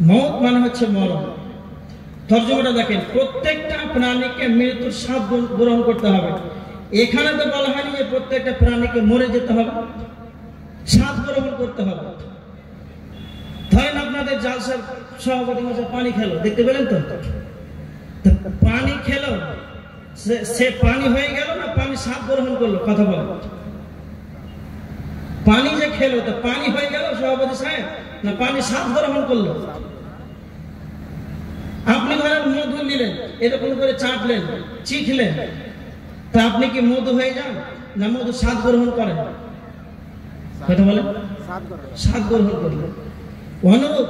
মওত মানে হচ্ছে মরণ। তর্জমাটা দেখেন, প্রত্যেকটা প্রাণীকে মৃত্যুর স্বাদ গ্রহণ করতে হবে। এখানে তো বলা হয়নি যে প্রত্যেকটা প্রাণীকে মরে যেতে হবে, স্বাদ গ্রহণ করতে হবে। ধরেন আপনাদের জালসার সভাপতি মশাই পানি খেলো, দেখতে পেলেন তো? পানি খেলো, সে পানি হয়ে গেল না পানি স্বাদ গ্রহণ করলো? কথা বলে। পানি যে খেলো, তো পানি হয়ে গেল সভাপতি সাহেব, না পানি স্বাদ গ্রহণ করলো? আপনি ধরেন মধু নিলেন, এরকম করে চাটলেন, চিখলেন, তা আপনি কি মধু হয়ে যান না মধু স্বাদ গ্রহণ করেন? কথা বলেন, স্বাদ গ্রহণ করলেন। অনুরূপ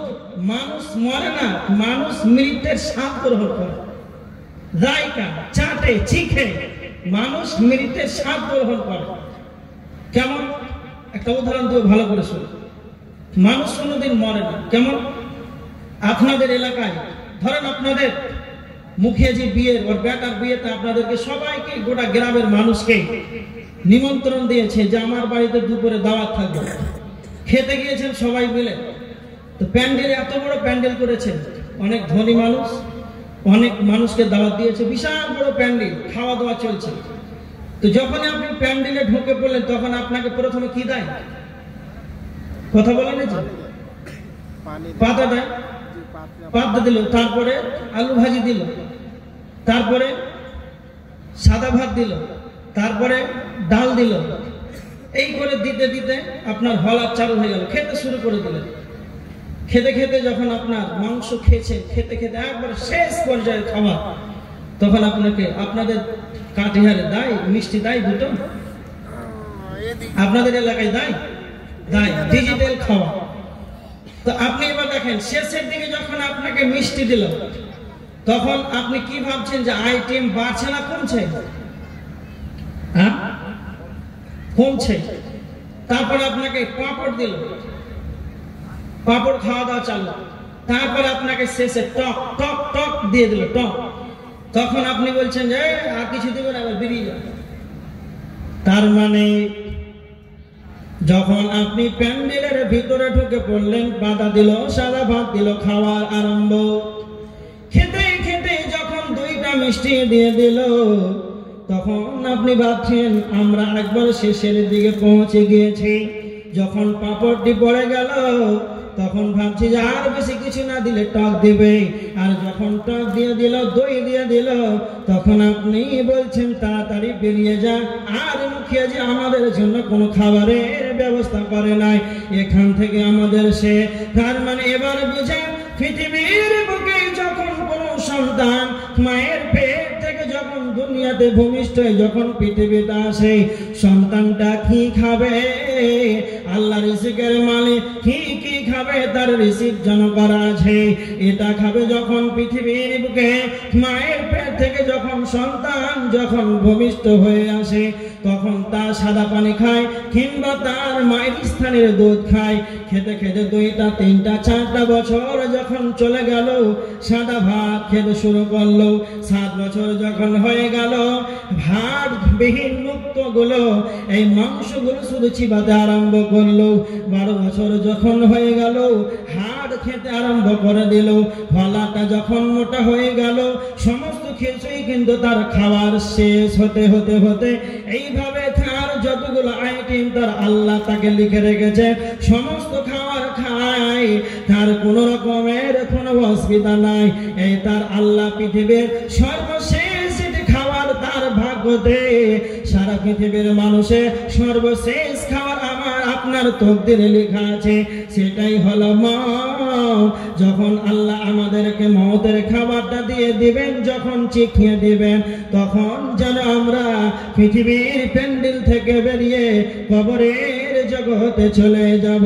মানুষ মরে না, মানুষ মৃত্যুর স্বাদ গ্রহণ করে, যায়কা, চাটে, চিখে মানুষ মৃত্যুর স্বাদ গ্রহণ করে। কেমন? একটা উদাহরণ দিয়ে ভালো করে শুনুন। মানুষ কোনোদিন মরে না। কেমন? আপনাদের এলাকায় ধরেন আপনাদের মুখিয়াজি বিয়ের, ওর বেটার বিয়েতে আপনাদেরকে সবাইকে, গোটা গ্রামের মানুষকে নিমন্ত্রণ দিয়েছে যে আমার বাড়িতে দুপুরে দাওয়াত থাকবে। খেতে গিয়েছেন সবাই মিলে, তো প্যান্ডেলে এত বড় প্যান্ডেল করেছেন, অনেক ধনী মানুষ, অনেক মানুষকে দাওয়াত দিয়েছে, বিশাল বড় প্যান্ডেল, খাওয়া দাওয়া চলছে। তো যখন আপনি প্যান্ডেলে ঢুকে পড়লেন, তখন আপনাকে প্রথমে কি দেয়? কথা বলেন, পাতা দেয়। পাবদা দিল, তারপরে আলু ভাজি দিল, তারপরে সাদা ভাত দিল, তারপরে ডাল দিল। এই করে দিতে দিতে আপনার হলার চালু হয়ে গেল, খেতে শুরু করে দিলেন। খেতে খেতে যখন আপনার মাংস খেয়েছেন, খেতে খেতে একবার শেষ পর্যায়ে খাওয়া, তখন আপনাকে আপনাদের কাটিহারে দেয় মিষ্টি, দেয় দুটো, আপনাদের এলাকায় দেয় ডিজিটাল খাওয়া। তো আপনি এবার দেখেন শেষের দিকে যখন আপনাকে মিষ্টি দিল, তখন আপনি কি ভাবছেন যে আইটেম বাড়ছে না কমছে? হ্যাঁ, কমছে। তারপর আপনাকে পাঁপড় দিল, পাঁপড় খাওয়া দাওয়া চালু। তারপর আপনাকে শেষে টক টক টক দিয়ে দিল, টক। তখন আপনি বলছেন যে আর কিছু দেবে না, এবার বেরিয়ে যাবে। তার মানে যখন আপনি প্যান্ডেলের ভিতরে ঢুকে পড়লেন, বাধা দিল, সাদা ভাত দিল, খাওয়ার আরম্ভ। খেতে খেতে যখন দুইটা মিষ্টি দিয়ে দিল, তখন আপনি ভাবছেন আমরা একবার শেষের দিকে পৌঁছে গিয়েছি। যখন পাঁপড়টি পড়ে গেল, তখন ভাবছি যে আর বেশি কিছু না দিলে টক দিবে। আর যখন টক দিয়ে দিল, দই দিয়ে দিল, তখন আপনি বলছেন তাড়াতাড়ি বেরিয়ে যা। আর মুখিয়া যে আমাদের জন্য কোনো খাবারের ব্যবস্থা করে নাই, এখান থেকে আমাদের সে। তার মানে এবার বুঝেন, পৃথিবীর বুকে যখন কোনো সন্তান মায়ের পেট থেকে যখন দুনিয়াতে ভূমিষ্ঠ হয়ে যখন পৃথিবীতে আসে, সন্তানটা কি খাবে? আল্লাহ রিজিকের মালিক কি খাবে তার রিজিক যেন করা আছে। এটা খাবে যখন পৃথিবীর বুকে মায়ের পেট থেকে যখন সন্তান যখন ভূমিষ্ঠ হয়ে আসে, তখন তার সাদা পানি খায় কিংবা তার মায়ের স্থানের দুধ খায়। খেতে খেতে 2টা 3টা 4টা বছর যখন চলে গেল, সাদা ভাত খেতে শুরু করলো। 7 বছর যখন হয়ে গেল, ভাত বিহীন মুক্ত গুলো এই মাংসগুলো শুধু চিবাতে আরম্ভ করলো। 12 বছর যখন হয়ে গেল, হাড় খেতে আরম্ভ করে দিল। গলাটা যখন মোটা হয়ে গেল, সমস্ত কিছুই কিন্তু তার খাওয়ার শেষ হতে হতে হতে এইভাবে তার যতগুলো আইটেম তার আল্লাহ তাকে লিখে রেখেছে, সমস্ত খাবার খায়, তার কোন রকমের কোনো অসুবিধা নাই। এই তার আল্লাহ পৃথিবীর সর্বশেষ খাবার তার ভাগ্যতে। সারা পৃথিবীর মানুষের সর্বশেষ খাবার আমার আপনার তকদিরে লেখা আছে, সেটাই হলো মওত। যখন আল্লাহ আমাদেরকে মওতের খাবারটা দিয়ে দিবেন, যখন চিখিয়ে দিবেন, তখন যেন আমরা পৃথিবীর প্যান্ডেল থেকে বেরিয়ে কবরের জগতে চলে যাব।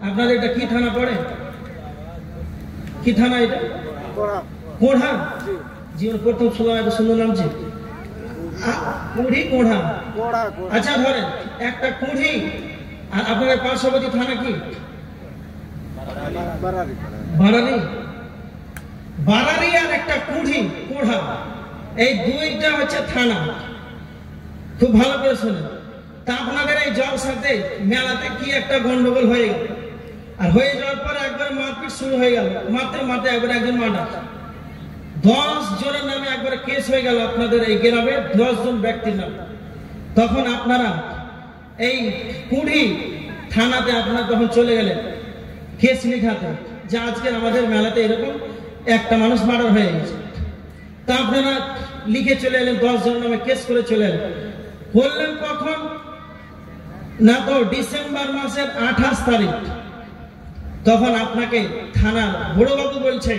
আপনার এটা কি থানা পড়ে? কি থানা এটা? কোঢ়া। জীবন প্রথম শুনলাম, এত সুন্দর নাম ছিল কুড়ি কোঢ়া। আচ্ছা ধরেন একটা কুড়ি, আর আপনাদের পার্শ্ববর্তী থানা কি? বারারি। বারারি আর একটা কুড়ি কোঢ়া, এই দুইটা হচ্ছে থানা। খুব ভালো করে শুনেন। তা আপনাদের এই জলসাতে মেলাতে কি একটা গন্ডগোল হয়ে গেল, আর হয়ে যাওয়ার পরে একবার মারপিট শুরু হয়ে গেল। মারতে একবার একজন মার্ডার, 10 জনের নামে একবার কেস হয়ে গেল আপনাদের এই গ্রামে, 10 জন ব্যক্তির নামে। তখন আপনারা এই কুড়ি থানাতে আপনারা তখন চলে গেলেন কেস লিখাতে, যে আজকে আমাদের মেলাতে এরকম একটা মানুষ মার্ডার হয়ে গেছে। তা আপনারা লিখে চলে এলেন, 10 জনের নামে কেস করে চলে এলেন। বললেন কখন? না তো ডিসেম্বর মাসের 28 তারিখ। তখন আপনাকে থানার বড়বাবু বলছে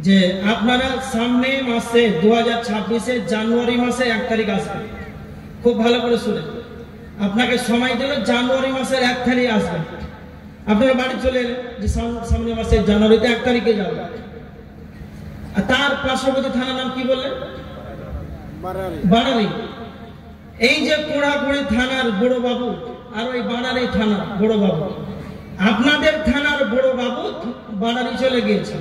যে আপনারা সামনে মাসে 2026 জানুয়ারি মাসে 1 তারিখ আসবেন। খুব ভালো করে শুনে, আপনাকে সময় দিল জানুয়ারি মাসের 1 তারিখ আসবেন। আপনারা বাড়ি চলে এলেন যে সামনে মাসে জানুয়ারিতে 1 তারিখে যাবেন। আর তার পার্শ্ববর্তী থানার নাম কি বললেন? বারারি। এই যে কোড়াকুড়ি থানার বড় বাবু আর ওই বারারি থানার বড় বাবু, আপনাদের থানার বড় বাবু বারারি চলে গিয়েছে,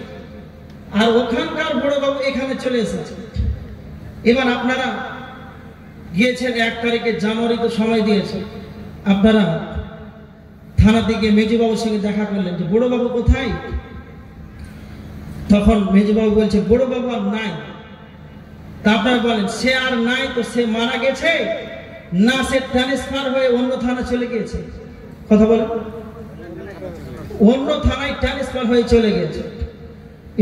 আর ওখানকার বড় বাবু এখানে চলে এসেছে। এবার আপনারা গিয়েছেন 1 তারিখে জানুয়ারিতে সময় দিয়েছে। আপনারা থানাতে গিয়ে মেজবাবুর সঙ্গে দেখা করলেন যে বড় বাবু কোথায়? তখন মেজবাবু বলছে বড় বাবু আর নাই। তা আপনারা বলেন সে আর নাই, তো সে মারা গেছে না সে ট্রান্সফার হয়ে অন্য থানা চলে গিয়েছে? কথা বলেন। অন্য থানায় ট্রান্সফার হয়ে চলে গেছে।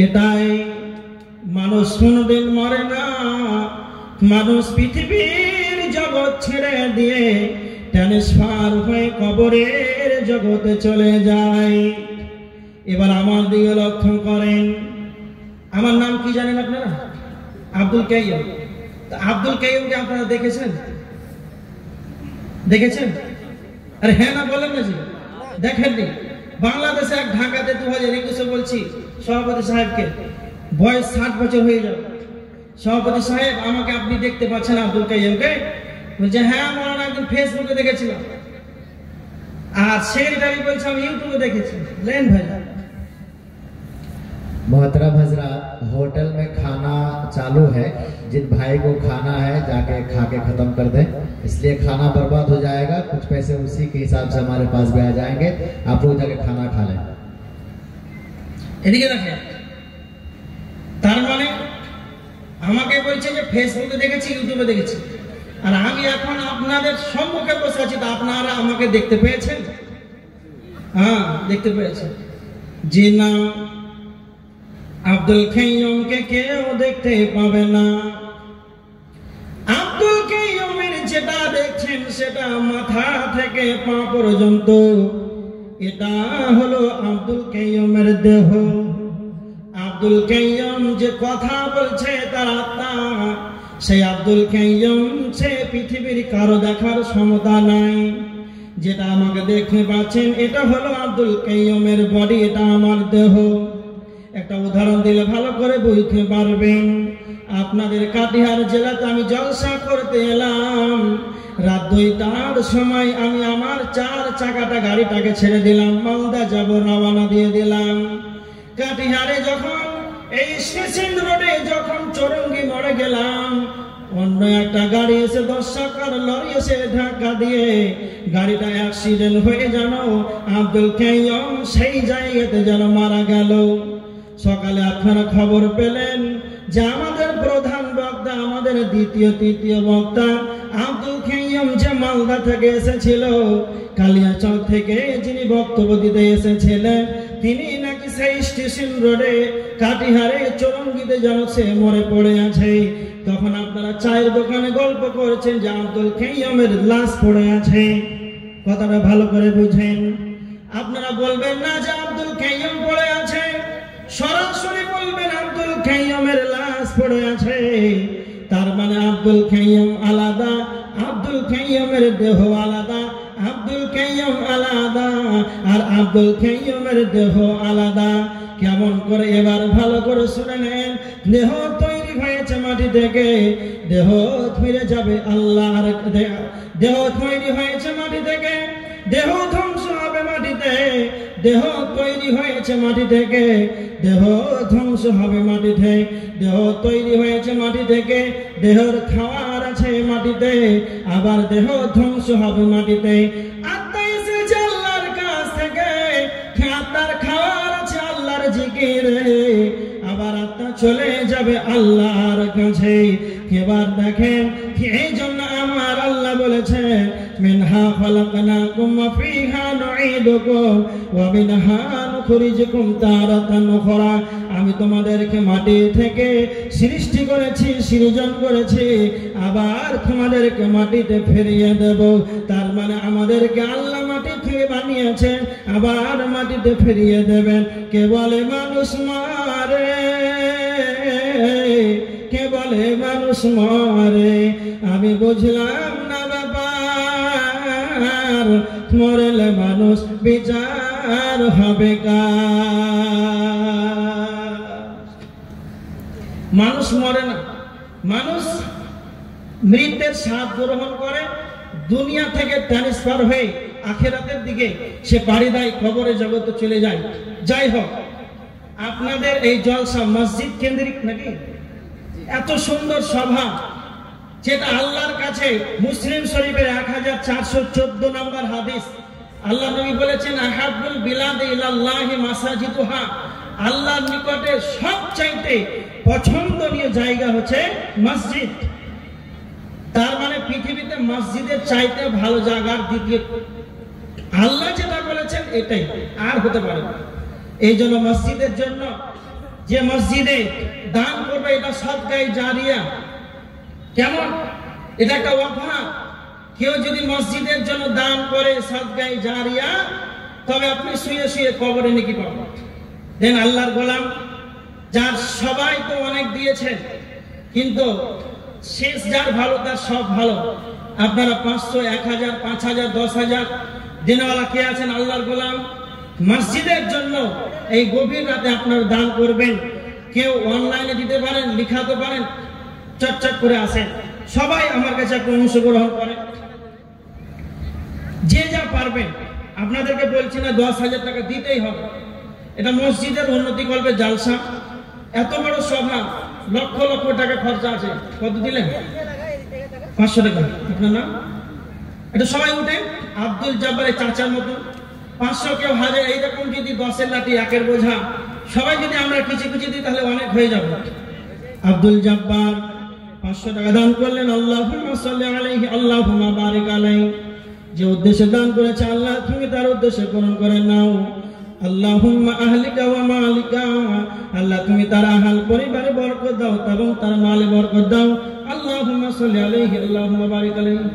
এটাই মানুষ কোনদিন মরে না, মানুষ পৃথিবীর জগৎ ছেড়ে দিয়ে ট্রান্সফার হয়ে কবরের জগতে চলে যায়। এবার আমার দিকে লক্ষ্য করেন, আমার নাম কি জানেন আপনারা? আব্দুল কাইয়ুম। আব্দুল কাইয়ুমকে আপনারা দেখেছেন? দেখেছেন? আরে হ্যাঁ না বলেন না জি, দেখেননি? বাংলাদেশে এক ঢাকাতে 2021 বলছি সভাপতি সাহেবকে, বয়স 60 বছর হয়ে যাবে। সভাপতি সাহেব আমাকে আপনি দেখতে পাচ্ছেন আব্দুল কাইয়ুমকে? বলছে হ্যাঁ মৌলানা একদিন ফেসবুকে দেখেছিলাম। আর সেক্রেটারি বলছে আমি ইউটিউবে দেখেছি। লেন ভাই। मोहतरम हजरात, होटल में खाना चालू है, जिन भाई को खाना है जाके खा के खत्म कर दें, इसलिए खाना बर्बाद हो जाएगा। कुछ पैसे उसी के हिसाब से हमारे पास भी आ जाएंगे, आप लोग जाके खाना खा लें। এদিকে দেখেন, তার মানে আমাকে বলছে যে ফেসবুকে দেখেছি, ইউটিউবে দেখেছি, আর আমি এখন আপনাদের সম্মুখে বসে আছি, তো আপনারা আমাকে দেখতে পেয়েছেন? হ্যাঁ দেখতে পেয়েছেন। জি না, আব্দুল কাইয়ুমকে কেউ দেখতে পাবে না। আব্দুল কাইয়ুমের যেটা দেখছেন সেটা মাথা থেকে পা পর্যন্ত, এটা হলো আব্দুল কাইয়ুমের দেহ। আব্দুল কাইয়ুম যে কথা বলছে তার আত্মা, সেই আব্দুল কাইয়ুম সে পৃথিবীর কারো দেখার ক্ষমতা নাই। যেটা আমাকে দেখতে পাচ্ছেন এটা হলো আব্দুল কাইয়ুমের বডি, এটা আমার দেহ। একটা উদাহরণ দিলে ভালো করে বুঝতে পারবেন। আপনাদের কাটিহার জেলাতে আমি জলসা করতে এলাম। রাত 2টার সময় আমি আমার 4 চাকাটা গাড়িটাকে ছেড়ে দিলাম, মালদা যাব, রওনা দিয়ে দিলাম। কাটিহারে যখন এই স্টেশন রোডে যখন চৌরঙ্গি মোড়ে গেলাম, অন্য একটা গাড়ি এসে 10 চাকার লরি এসে ধাক্কা দিয়ে গাড়িটা অ্যাক্সিডেন্ট হয়ে যেন আব্দুল কাইয়ুম সেই জায়গাতে যেন মারা গেল। সকালে আপনারা খবর পেলেন যে আমাদের প্রধান বক্তা, আমাদের দ্বিতীয় তৃতীয় বক্তা আব্দুল কাইয়ুম যে মালদা থেকে এসেছিল, কালিয়াচক থেকে যিনি বক্তব্য দিতে এসেছিলেন, তিনি নাকি সেই স্টেশন রোডে কাটিহারে চৌরঙ্গিতে যেন সে মরে পড়ে আছে। তখন আপনারা চায়ের দোকানে গল্প করছেন যে আব্দুল কাইয়ুমের লাশ পড়ে আছে। কথাটা ভালো করে বুঝেন। আপনারা বলবেন না যে আব্দুল কাইয়ুম পড়ে আছে, সরাসরি বলবেন আব্দুল কাইয়ুমের লাশ পড়ে আছে। তার মানে আব্দুল কাইয়ুম আলাদা, আব্দুল কাইয়ুমের দেহ আলাদা, আব্দুল কাইয়ুম আলাদা আর আব্দুল কাইয়ুমের দেহ আলাদা। কেমন করে? এবার ভালো করে শুনে নেন। দেহ তৈরি হয়েছে মাটি থেকে, দেহ ফিরে যাবে আল্লাহর। দেহ তৈরি হয়েছে মাটি থেকে, দেহ ধ্বংস হবে মাটিতে। দেহ তৈরি হয়েছে মাটি থেকে, দেহ ধ্বংস হবে মাটিতে। দেহ তৈরি হয়েছে মাটি থেকে, দেহর খাওয়ার আছে মাটিতে, আবার দেহ ধ্বংস হবে মাটিতে। আত্মা এসেছে আল্লাহর কাছ থেকে, আত্মার খাওয়ার আছে আল্লাহর জিকিরে, আবার আত্মা চলে যাবে আল্লাহর কাছে। এবার দেখেন, এই জন্য আমার আল্লাহ বলেছেন মিনহা খালাকনাকুম ওয়া ফিহা নুঈদুকুম ওয়া মিনহা নুখরিজুকুম তারাতান উখরা। আমি তোমাদেরকে মাটি থেকে সৃষ্টি করেছি, সৃজন করেছি, আবার তোমাদেরকে মাটিতে ফিরিয়ে দেব। তার মানে আমাদেরকে আল্লাহ মাটি থেকে বানিয়েছেন, আবার মাটিতে ফিরিয়ে দেবেন। কে বলে মানুষ মারে, কে বলে মানুষ মরে, আমি বুঝলাম না ব্যাপার। মরলে মানুষ বিচার হবে কার? মানুষ মরে না, মানুষ মৃত্যুর স্বাদ গ্রহণ করে, দুনিয়া থেকে ট্রান্সফার হয়ে আখিরাতের দিকে সে পাড়ি দেয়, কবরে জগতে চলে যায়। যাই হোক, আপনাদের এই জলসা মসজিদ কেন্দ্রিক নাকি? এত সুন্দর সভা, যেটা আল্লাহর কাছে মুসলিম শরীফের 1414 নম্বর হাদিস, আল্লাহ নবী বলেছেন আহাব্বুল বিলাদি ইলাল্লাহি মাসাজিদুহা, আল্লাহর নিকটে সবচাইতে পছন্দনীয় জায়গা হচ্ছে মসজিদ। তার মানে পৃথিবীতে মসজিদের চাইতে ভালো জায়গার দ্বিতীয়। আল্লাহ যেটা বলেছেন এটাই, আর হতে পারে না। এই জন্য মসজিদের জন্য যে মসজিদে দান করবে এটা সদকায়ে জারিয়া। কেমন? এটা একটা ওয়াফা। কেউ যদি মসজিদের জন্য দান করে সদকায়ে জারিয়া, তবে আপনি শুয়ে শুয়ে কবরে নেকি পাবেন। দেন আল্লাহর গোলাম যার সবাই তো অনেক দিয়েছেন, কিন্তু শেষ যার ভালো তার সব ভালো। আপনারা 500, 1000, 5000, 10000 দিনওয়ালা কে আছেন আল্লাহর গোলাম, মসজিদের জন্য এই গভীর রাতে আপনারা দান করবেন। কেউ অনলাইনে দিতে পারেন, লিখাতে পারেন, চটচট করে আসেন। সবাই আমার কাছে একটা অংশগ্রহণ করেন, যে যা পারবেন। আপনাদেরকে বলছি না 10,000 টাকা দিতেই হবে। এটা মসজিদের উন্নতি করবে জালসা, এত বড় সভা, লক্ষ লক্ষ টাকা খরচা আছে। কত দিলেন? 500 টাকা। আপনার নাম? এটা সবাই উঠে আব্দুল জব্বারের চাচার মতো 500, কেউ 1000, এইরকম যদি 10-এর লাঠি 1-এর বোঝা সবাই যদি আমরা কিছু কিছু দিই তাহলে অনেক হয়ে যাবে। আব্দুল জব্বার 500 টাকা দান করলেন। আল্লাহুম্মা সাল্লি আলাইহি, আল্লাহুম্মা বারিক আলাইহি। যে উদ্দেশ্যে দান করেছে আল্লাহ তুমি তার উদ্দেশ্য পূরণ করে নাও। আল্লাহুম্মা আহলিকা ওয়া মালিকা, আল্লাহ তুমি তার আহল পরিবারে বরকত দাও এবং তার মালে বরকত দাও। আল্লাহুম্মা সাল্লি আলাইহি, আল্লাহুম্মা বারিক আলাইহি।